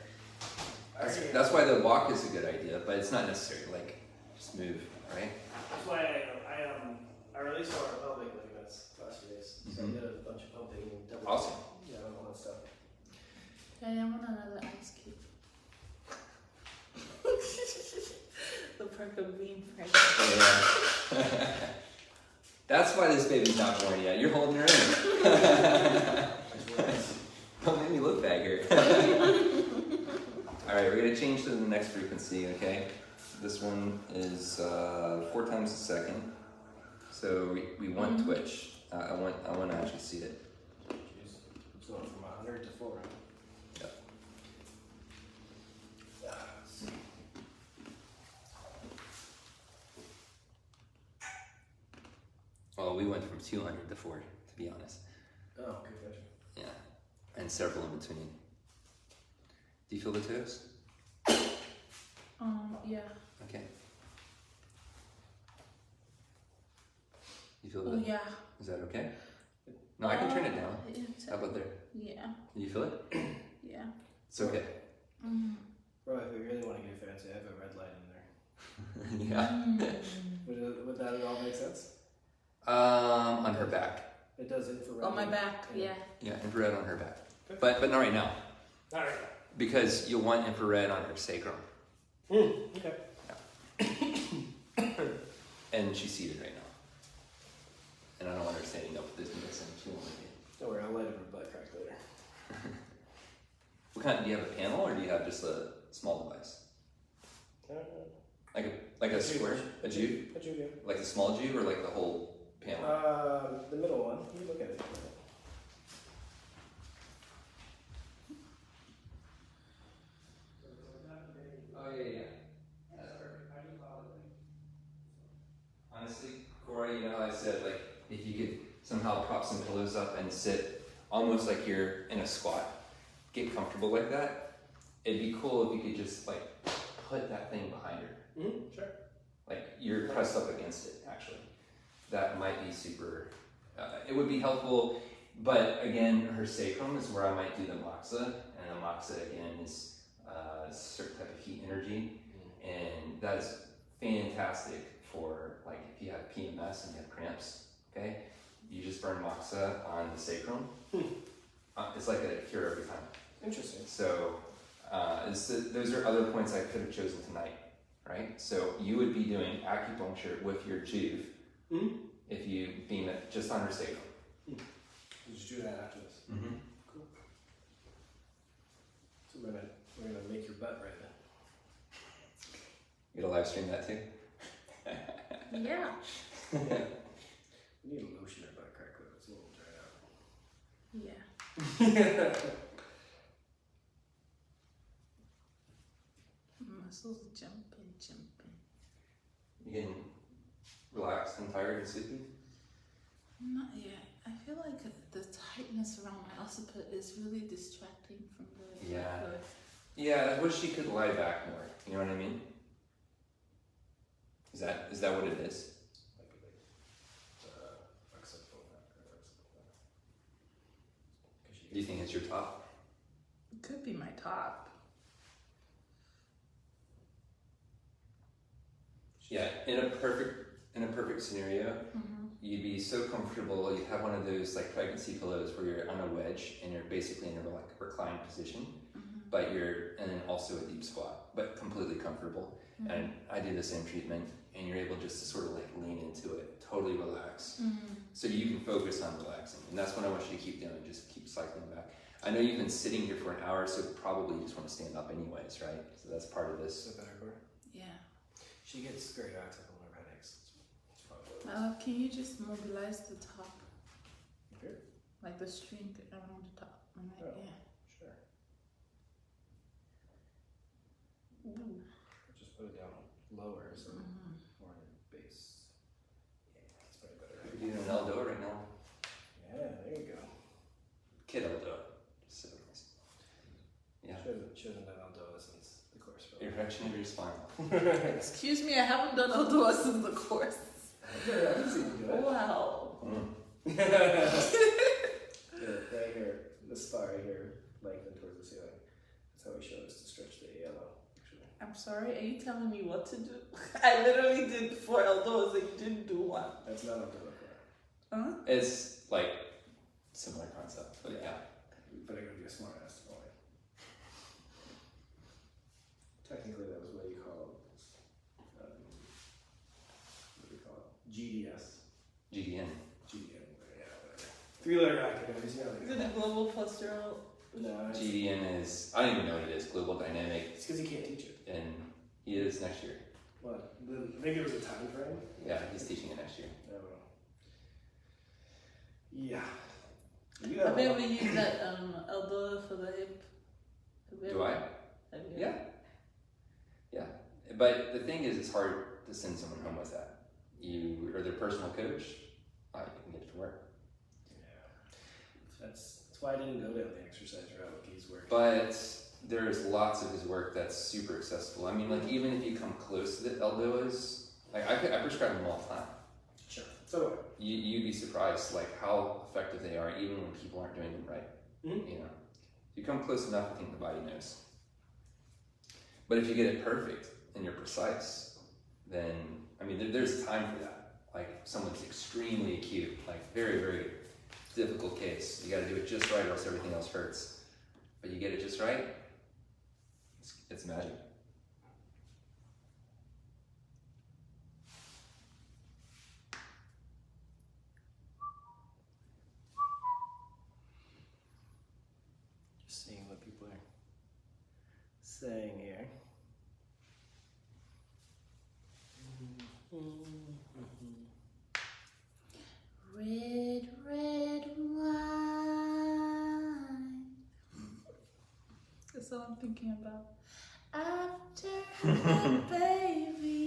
S3: That's why the walk is a good idea, but it's not necessary. Like, just move, right?
S2: That's why I released all our pelvic ligaments last few days. So I did a bunch of pumping and double.
S3: Awesome.
S2: Yeah, all that stuff.
S4: I want another ice cube. The perk of being pregnant.
S3: Yeah. That's why this baby's not born yet. You're holding her in. Don't make me look bad here. All right, we're gonna change to the next frequency. Okay, this one is 4 times a second. So we want twitch. I want to actually see it.
S2: It's going from 100 to 400.
S3: Yep. Well, we went from 200 to 4, to be honest.
S2: Oh, good question.
S3: Yeah, and several in between. Do you feel the toes?
S4: Yeah.
S3: Okay. You feel
S4: Oh,
S3: that?
S4: yeah.
S3: Is that okay? No, I can turn it down. How about there?
S4: Yeah.
S3: Do you feel it?
S4: Yeah.
S3: It's okay.
S2: Bro, if we really want to get fancy, I have a red light in there.
S3: Yeah.
S2: Would that at all make sense?
S3: On her back.
S2: It does infrared.
S4: On my back, yeah.
S3: Yeah, infrared on her back. But not right now.
S2: All right.
S3: Because you'll want infrared on her sacrum.
S2: Okay.
S3: And she's seated right now. And I don't want her standing up with this medicine. She won't like it.
S2: Don't worry, I'll light up her butt crack later.
S3: What kind? Do you have a panel or do you have just a small device? Like a square? A Jew?
S2: A Jew, yeah.
S3: Like a small Jew or like the whole panel?
S2: The middle one. You look at it.
S3: Oh yeah. Honestly, Corey, you know how I said like if you could somehow prop some pillows up and sit almost like you're in a squat, get comfortable like that. It'd be cool if you could just like put that thing behind her.
S2: Sure.
S3: Like you're pressed up against it. Actually, that might be super. It would be helpful, but again, her sacrum is where I might do the moxa, and the moxa again is a certain type of heat energy, and that is fantastic for like if you have PMS and you have cramps. Okay, you just burn moxa on the sacrum. It's like a cure every time.
S2: Interesting.
S3: So those are other points I could have chosen tonight, right? So you would be doing acupuncture with your Juve if you beam it just on her sacrum.
S2: You just do that after this. Cool. So we're gonna make your butt right then.
S3: You gonna live stream that too?
S4: Yeah.
S2: We need to lotion her butt crack though. It's a little dried out.
S4: Yeah. Muscles jumping.
S3: You getting relaxed and tired and sleepy?
S4: Not yet. I feel like the tightness around my occiput is really distracting from the
S3: Yeah.
S4: birth.
S3: Yeah, I wish she could lie back more. You know what I mean? Is that what it is? Do you think it's your top?
S4: It could be my top.
S3: Yeah, in a perfect scenario, you'd be so comfortable. You'd have one of those like pregnancy pillows where you're on a wedge and you're basically in a like reclined position, but and then also a deep squat, but completely comfortable. And I do the same treatment, and you're able just to sort of like lean into it, totally relax, so you can focus on relaxing. And that's what I want you to keep doing. Just keep cycling back. I know you've been sitting here for an hour, so probably you just want to stand up anyways, right? So that's part of this.
S2: Is that better for her?
S4: Yeah.
S2: She gets very oxygen on her headaches. It's probably what it is.
S4: Can you just mobilize the top?
S2: Here?
S4: Like the string around the top.
S2: Oh.
S4: Yeah.
S2: Sure.
S4: Ooh.
S2: Just put it down lower, so more in the base. Yeah, that's probably better.
S3: You're doing an Eldo right now.
S2: Yeah, there you go.
S3: Kid Eldo. Just so nice. Yeah.
S2: She hasn't done Aldoa since the course.
S3: Erection of your spine.
S4: Excuse me, I haven't done Odua since the course.
S2: Yeah, I can see you do it.
S4: Wow.
S2: Here, right here. This spot right here, lengthen towards the ceiling. That's how we showed us to stretch the yellow, actually.
S4: I'm sorry, are you telling me what to do? I literally did 4 elbows and you didn't do one.
S2: That's not up to the floor.
S4: Huh?
S3: It's like similar concept, but yeah.
S2: But I gotta be a smart ass boy. Technically, that was what you call what do you call it? GDS.
S3: GDN.
S2: GDN, yeah, whatever. 3-letter acronyms, yeah.
S4: Is it a global postural?
S2: No, it's
S3: GDN is, I don't even know what it is, Global Dynamic,
S2: because he can't teach it.
S3: and he is next year.
S2: What? I think it was a time frame.
S3: Yeah, he's teaching it next year.
S2: I don't know. Yeah.
S4: Have you ever used that elbow for the hip?
S3: Do I?
S4: Have you?
S3: Yeah. Yeah. But the thing is, it's hard to send someone home with that. You are their personal coach, you can get it to work.
S2: Yeah. That's why I didn't go down the exercise route with Keith's work.
S3: But there's lots of his work that's super accessible. I mean, like, even if you come close to the elbows, like, I prescribe them all the time.
S2: Sure. So
S3: You'd be surprised, like, how effective they are, even when people aren't doing them right.
S2: Mhm.
S3: You know, if you come close enough, I think the body knows. But if you get it perfect and you're precise, then, I mean, there's time for that. Like, if someone's extremely acute, like, very, very difficult case, you got to do it just right, or else everything else hurts. But you get it just right, it's magic.
S2: just seeing what people are saying here.
S4: Red, red wine. That's all I'm thinking about. After the baby,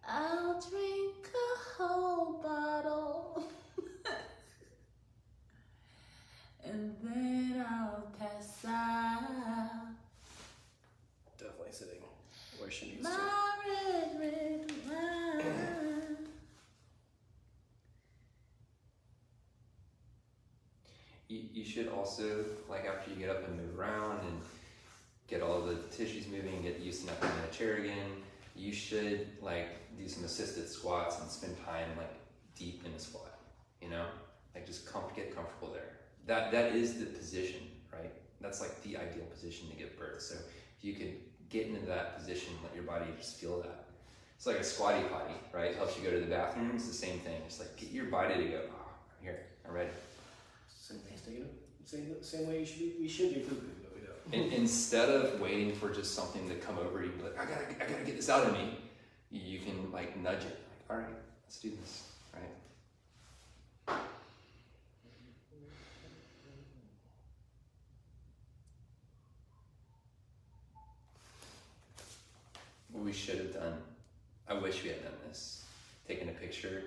S4: I'll drink a whole bottle. And then I'll pass out.
S2: Definitely sitting where she needs
S4: My
S2: to.
S4: red, red wine.
S3: You should also, like, after you get up and move around and get all the tissues moving, get used to not being in a chair again, you should, like, do some assisted squats and spend time, like, deep in a squat, you know? Like, just get comfortable there. That is the position, right? That's, like, the ideal position to give birth. So if you could get into that position, let your body just feel that. It's like a squatty potty, right? It helps you go to the bathroom. It's the same thing. Just, like, get your body to go, I'm here, I'm ready.
S2: Same thing, same way we should be pooping, but we don't.
S3: Instead of waiting for just something to come over you, like, I gotta get this out of me, you can, like, nudge it. Like, all right, let's do this, right? What we should have done, I wish we had done this, taken a picture,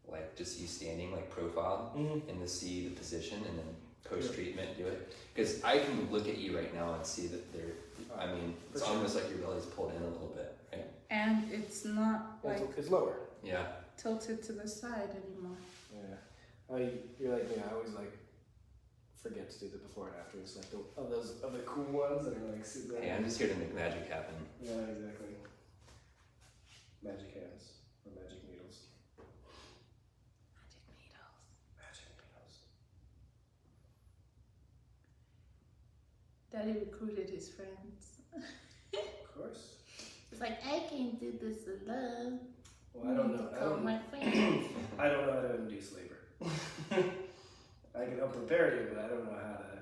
S3: like, just you standing, like, profile, and to see the position, and then post-treatment do it. Because I can look at you right now and see that I mean, it's almost like your belly's pulled in a little bit, right?
S4: And it's not like
S2: It's lower.
S3: Yeah.
S4: tilted to the side anymore.
S2: Yeah. You're like me, I always like forget to do the before and after. It's like those other cool ones that are like super.
S3: Hey, I'm just here to make magic happen.
S2: Yeah, exactly. Magic hands or magic needles.
S4: Magic needles.
S2: Magic needles.
S4: Daddy recruited his friends.
S2: Of course.
S4: It's like, I can't do this alone.
S2: Well, I don't know.
S4: Call my friends.
S2: I don't know how to induce labor. I can help prepare you, but I don't know how to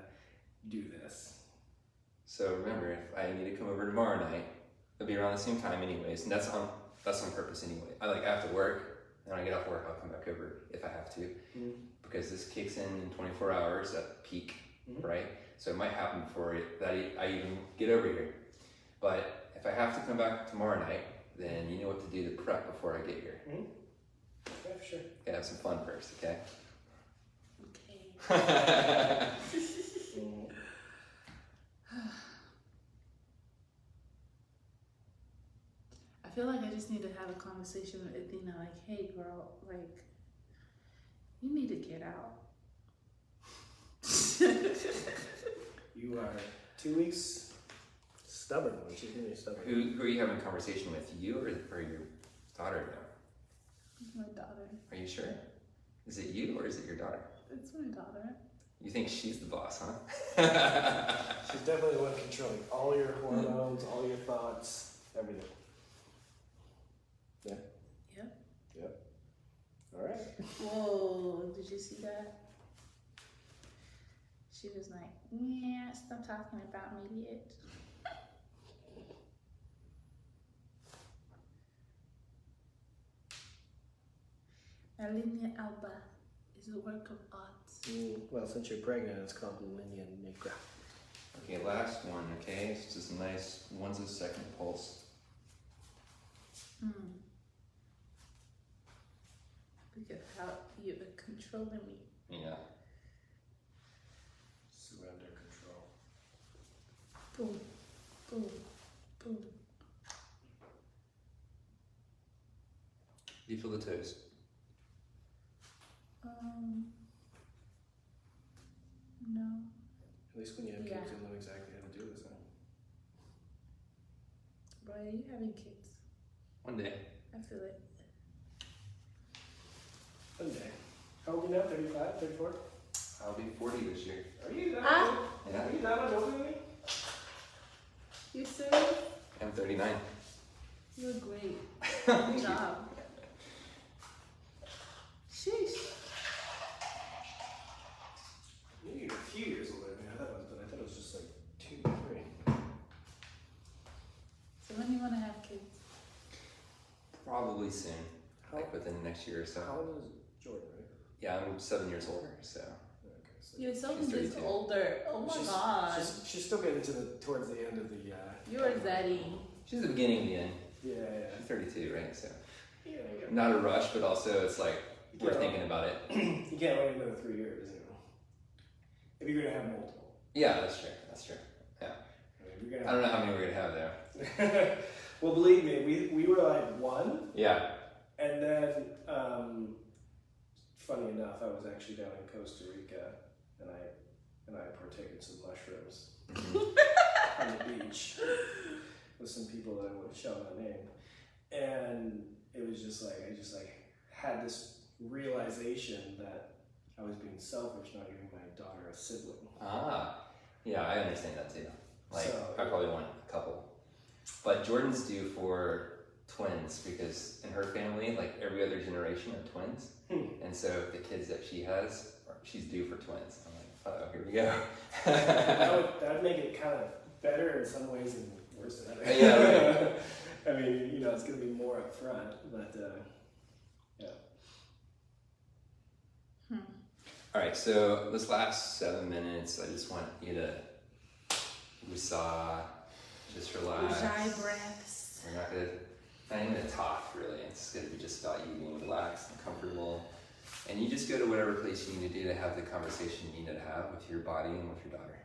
S2: do this.
S3: So remember, if I need to come over tomorrow night, it'll be around the same time anyways, and that's on purpose anyway. I have to work, and when I get off work, I'll come back over if I have to, because this kicks in 24 hours at peak, right? So it might happen before I even get over here. But if I have to come back tomorrow night, then you know what to do to prep before I get here.
S2: Yeah, for sure.
S3: Gotta have some fun first, okay?
S4: Okay. I feel like I just need to have a conversation with Athena, like, hey girl, like, You need to get out.
S2: You are 2 weeks stubborn one. She's gonna be stubborn.
S3: Who are you having a conversation with? You or your daughter now?
S4: It's my daughter.
S3: Are you sure? Is it you or is it your daughter?
S4: It's my daughter.
S3: You think she's the boss, huh?
S2: She's definitely the one controlling all your hormones, all your thoughts, everything. Yeah.
S4: Yep.
S2: Yep. All right.
S4: Whoa, did you see that? She was like, yeah, stop talking about me yet. Linea alba is a work of art.
S2: Well, since you're pregnant, it's called linea nigra.
S3: Okay, last one, okay? It's just a nice 1 second pulse.
S4: Look at how you are controlling me.
S3: Yeah.
S2: Surrender control.
S4: Boom, boom, boom.
S3: Do you feel the toes?
S4: No.
S2: At least when you have
S4: Yeah.
S2: kids, you'll know exactly how to do this. Huh?
S4: Boy, are you having kids?
S3: One day.
S4: I feel it.
S2: One day. How old are you now? 35, 34?
S3: I'll be 40 this year.
S2: Are you that
S4: Ah.
S2: old?
S3: Yeah.
S2: Are you that much older than me?
S4: You serious?
S3: I'm 39.
S4: You look great. Good job. Sheesh.
S2: You're a few years older than me. I thought it was just like 2 or 3.
S4: So when do you want to have kids?
S3: Probably soon.
S2: How,
S3: Like within the next year or so.
S2: how old is Jordan, right?
S3: Yeah, I'm 7 years older, so.
S2: Okay, so
S4: You're so
S3: She's
S4: just
S3: 32.
S4: older. Oh my god.
S2: She's still getting to towards the end of the.
S4: You're Zaddy.
S3: She's the beginning of the end.
S2: Yeah.
S3: She's 32, right? So.
S2: Yeah.
S3: Not a rush, but also it's like, we're
S2: Yeah.
S3: thinking about it.
S2: You can't wait another 3 years, you know. If you're gonna have multiple.
S3: Yeah, that's true. That's true. Yeah.
S2: I mean, you're
S3: I
S2: gonna
S3: don't know how many we're gonna have though.
S2: Well, believe me, we were like 1,
S3: Yeah.
S2: and then funny enough, I was actually down in Costa Rica, and I partook in some mushrooms on the beach with some people that I would shall not name, and it was just like I just like had this realization that I was being selfish not giving my daughter a sibling.
S3: Ah. Yeah, I understand that too. Like,
S2: So-
S3: I probably want a couple. But Jordan's due for twins because in her family, like every other generation are twins. And so the kids that she has, she's due for twins. I'm like, oh, here we go.
S2: that would make it kind of better in some ways and worse in others.
S3: Yeah, right.
S2: I mean, you know, it's going to be more up front, but yeah.
S3: All right, so this last 7 minutes, I just want you to woosah, just relax.
S4: Ujjayi breaths.
S3: We're not even gonna talk really. It's gonna be just about you being relaxed and comfortable. And you just go to whatever place you need to do to have the conversation you need to have with your body and with your daughter.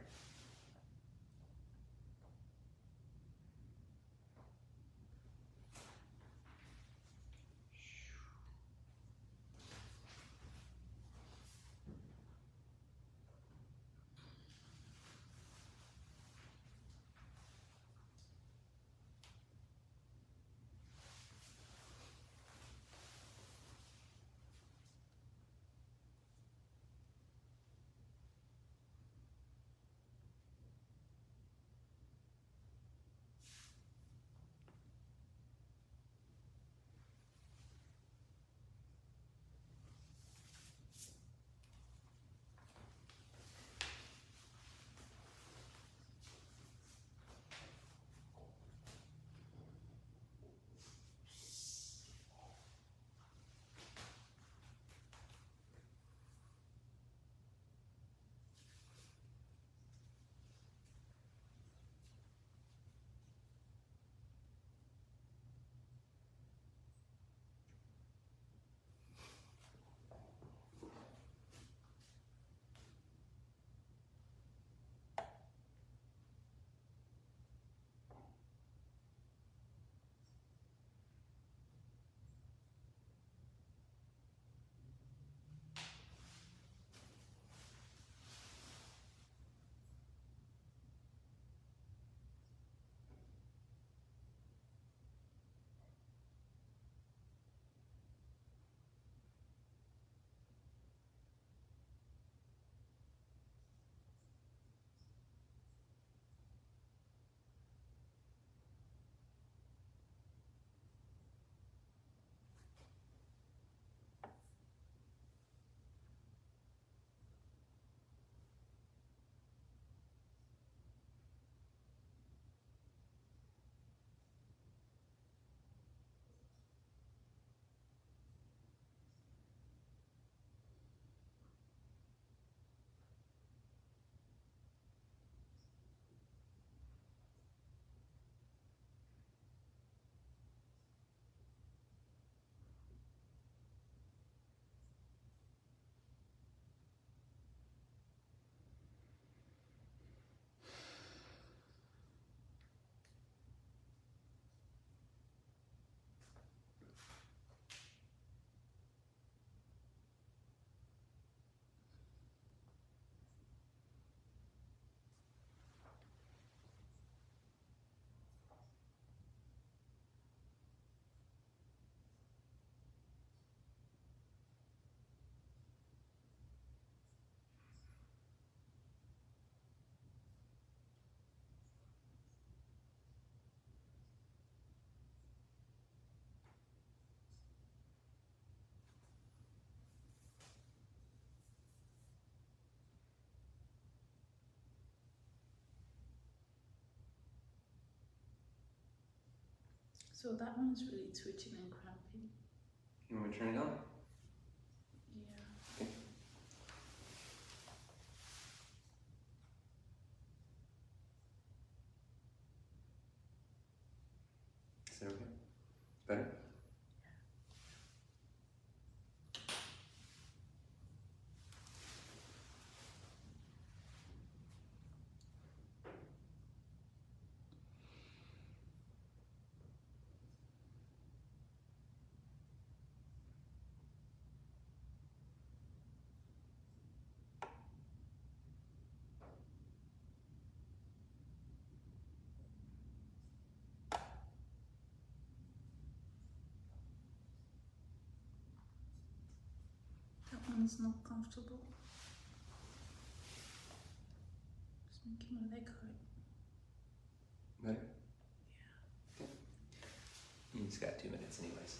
S4: So that one's really twitching and cramping.
S3: You want me to turn it on?
S4: Yeah.
S3: Okay. Is that okay? Better?
S4: That one's not comfortable. It's making my leg hurt.
S3: Better? Yeah. Okay. You just got 2 minutes anyways.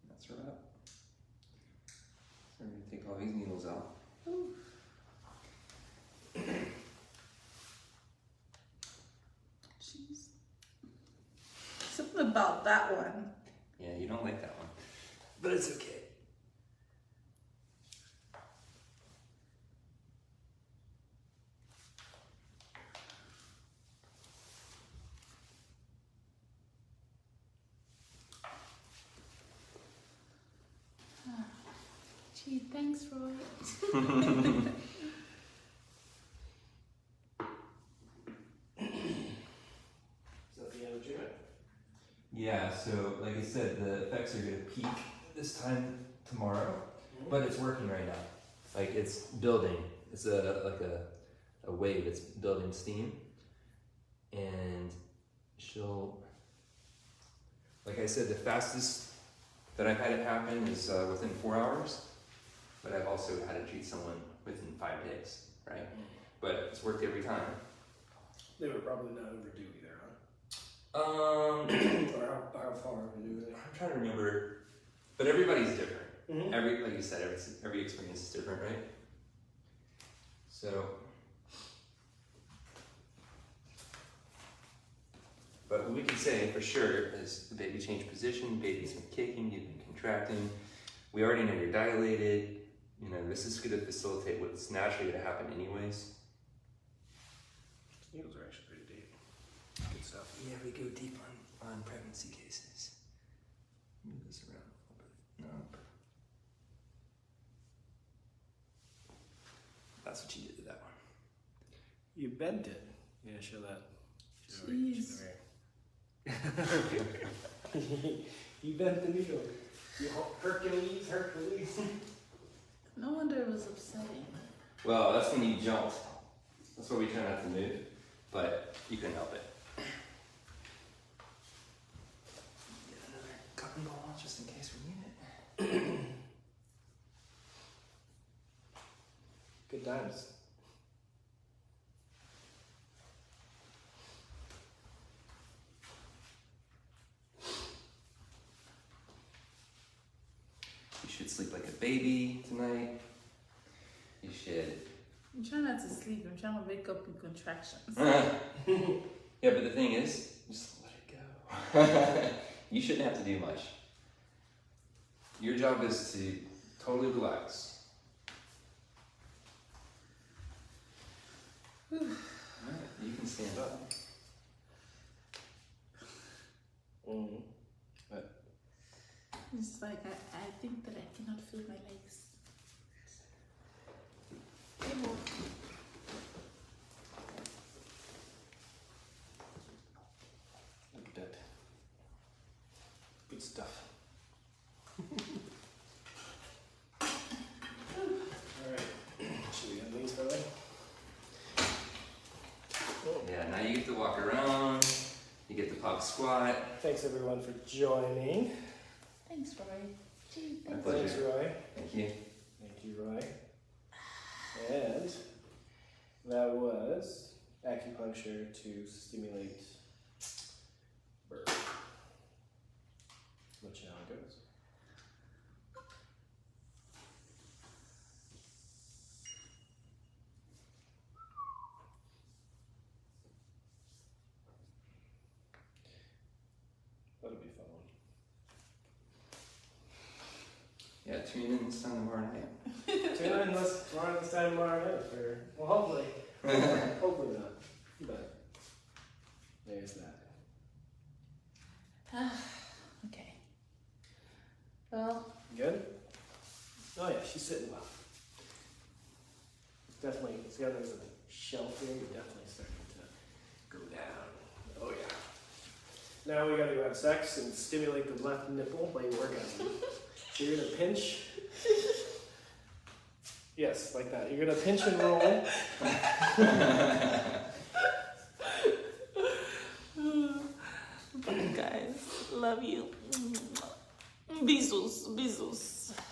S3: That's a wrap. So I'm going to take all these needles out.
S4: Jeez. Something about that one.
S3: Yeah, you don't like that one. But it's okay.
S4: Gee, thanks, Roy.
S2: Is that the end of treatment?
S3: Yeah, so like I said, the effects are going to peak this time tomorrow, but it's working right now. Like it's building. It's like a wave. It's building steam, and she'll. Like I said, the fastest that I've had it happen is within 4 hours, but I've also had to treat someone within 5 days, right? But it's worked every time.
S2: They were probably not overdue either, huh? Or how far overdue are they?
S3: I'm trying to remember, but everybody's different.
S2: Mm-hmm.
S3: Like you said, every experience is different, right? So, but what we can say for sure is the baby changed position, baby's been kicking, you've been contracting. We already know you're dilated. You know, this is going to facilitate what's naturally going to happen anyways.
S2: Needles are actually pretty deep. Good stuff.
S3: Yeah, we go deep on pregnancy cases. Move this around a little bit. Nope. That's what you did to that one.
S2: You bent it. Yeah, show that. Show
S4: Jeez.
S2: You bent the needle. You Hercules.
S4: No wonder it was upsetting.
S3: Well, that's when you jumped. That's why we try not to move, but you couldn't help it. Get another cotton ball just in case we need it.
S2: Good times.
S3: You should sleep like a baby tonight. You should.
S4: I'm trying not to sleep. I'm trying to wake up in contractions.
S3: Yeah, but the thing is, just let it go. You shouldn't have to do much. Your job is to totally relax. Alright, you can stand up.
S2: Mm-hmm.
S4: It's like I think that I cannot feel my legs.
S2: Look at that. Good stuff. Alright. Should we have these for like?
S3: Yeah, now you get to walk around. You get to pop squat.
S2: Thanks everyone for joining.
S4: Thanks, Roy. Gee,
S3: My
S4: thanks.
S3: pleasure.
S2: Thanks, Roy.
S3: Thank you.
S2: Thank you, Roy. And that was acupuncture to stimulate birth. Let you know how it goes. That'll be fun.
S3: Yeah, tune in this time tomorrow night.
S2: Tune in this time tomorrow night for, well, hopefully. Hopefully not. But there's that.
S4: Okay. Well,
S2: Good? Oh yeah, she's sitting well. Definitely, see how there's a shelf here? You're definitely starting to go down. Oh yeah. Now we gotta go have sex and stimulate the left nipple by orgasm. So you're gonna pinch. Yes, like that. You're gonna pinch and roll.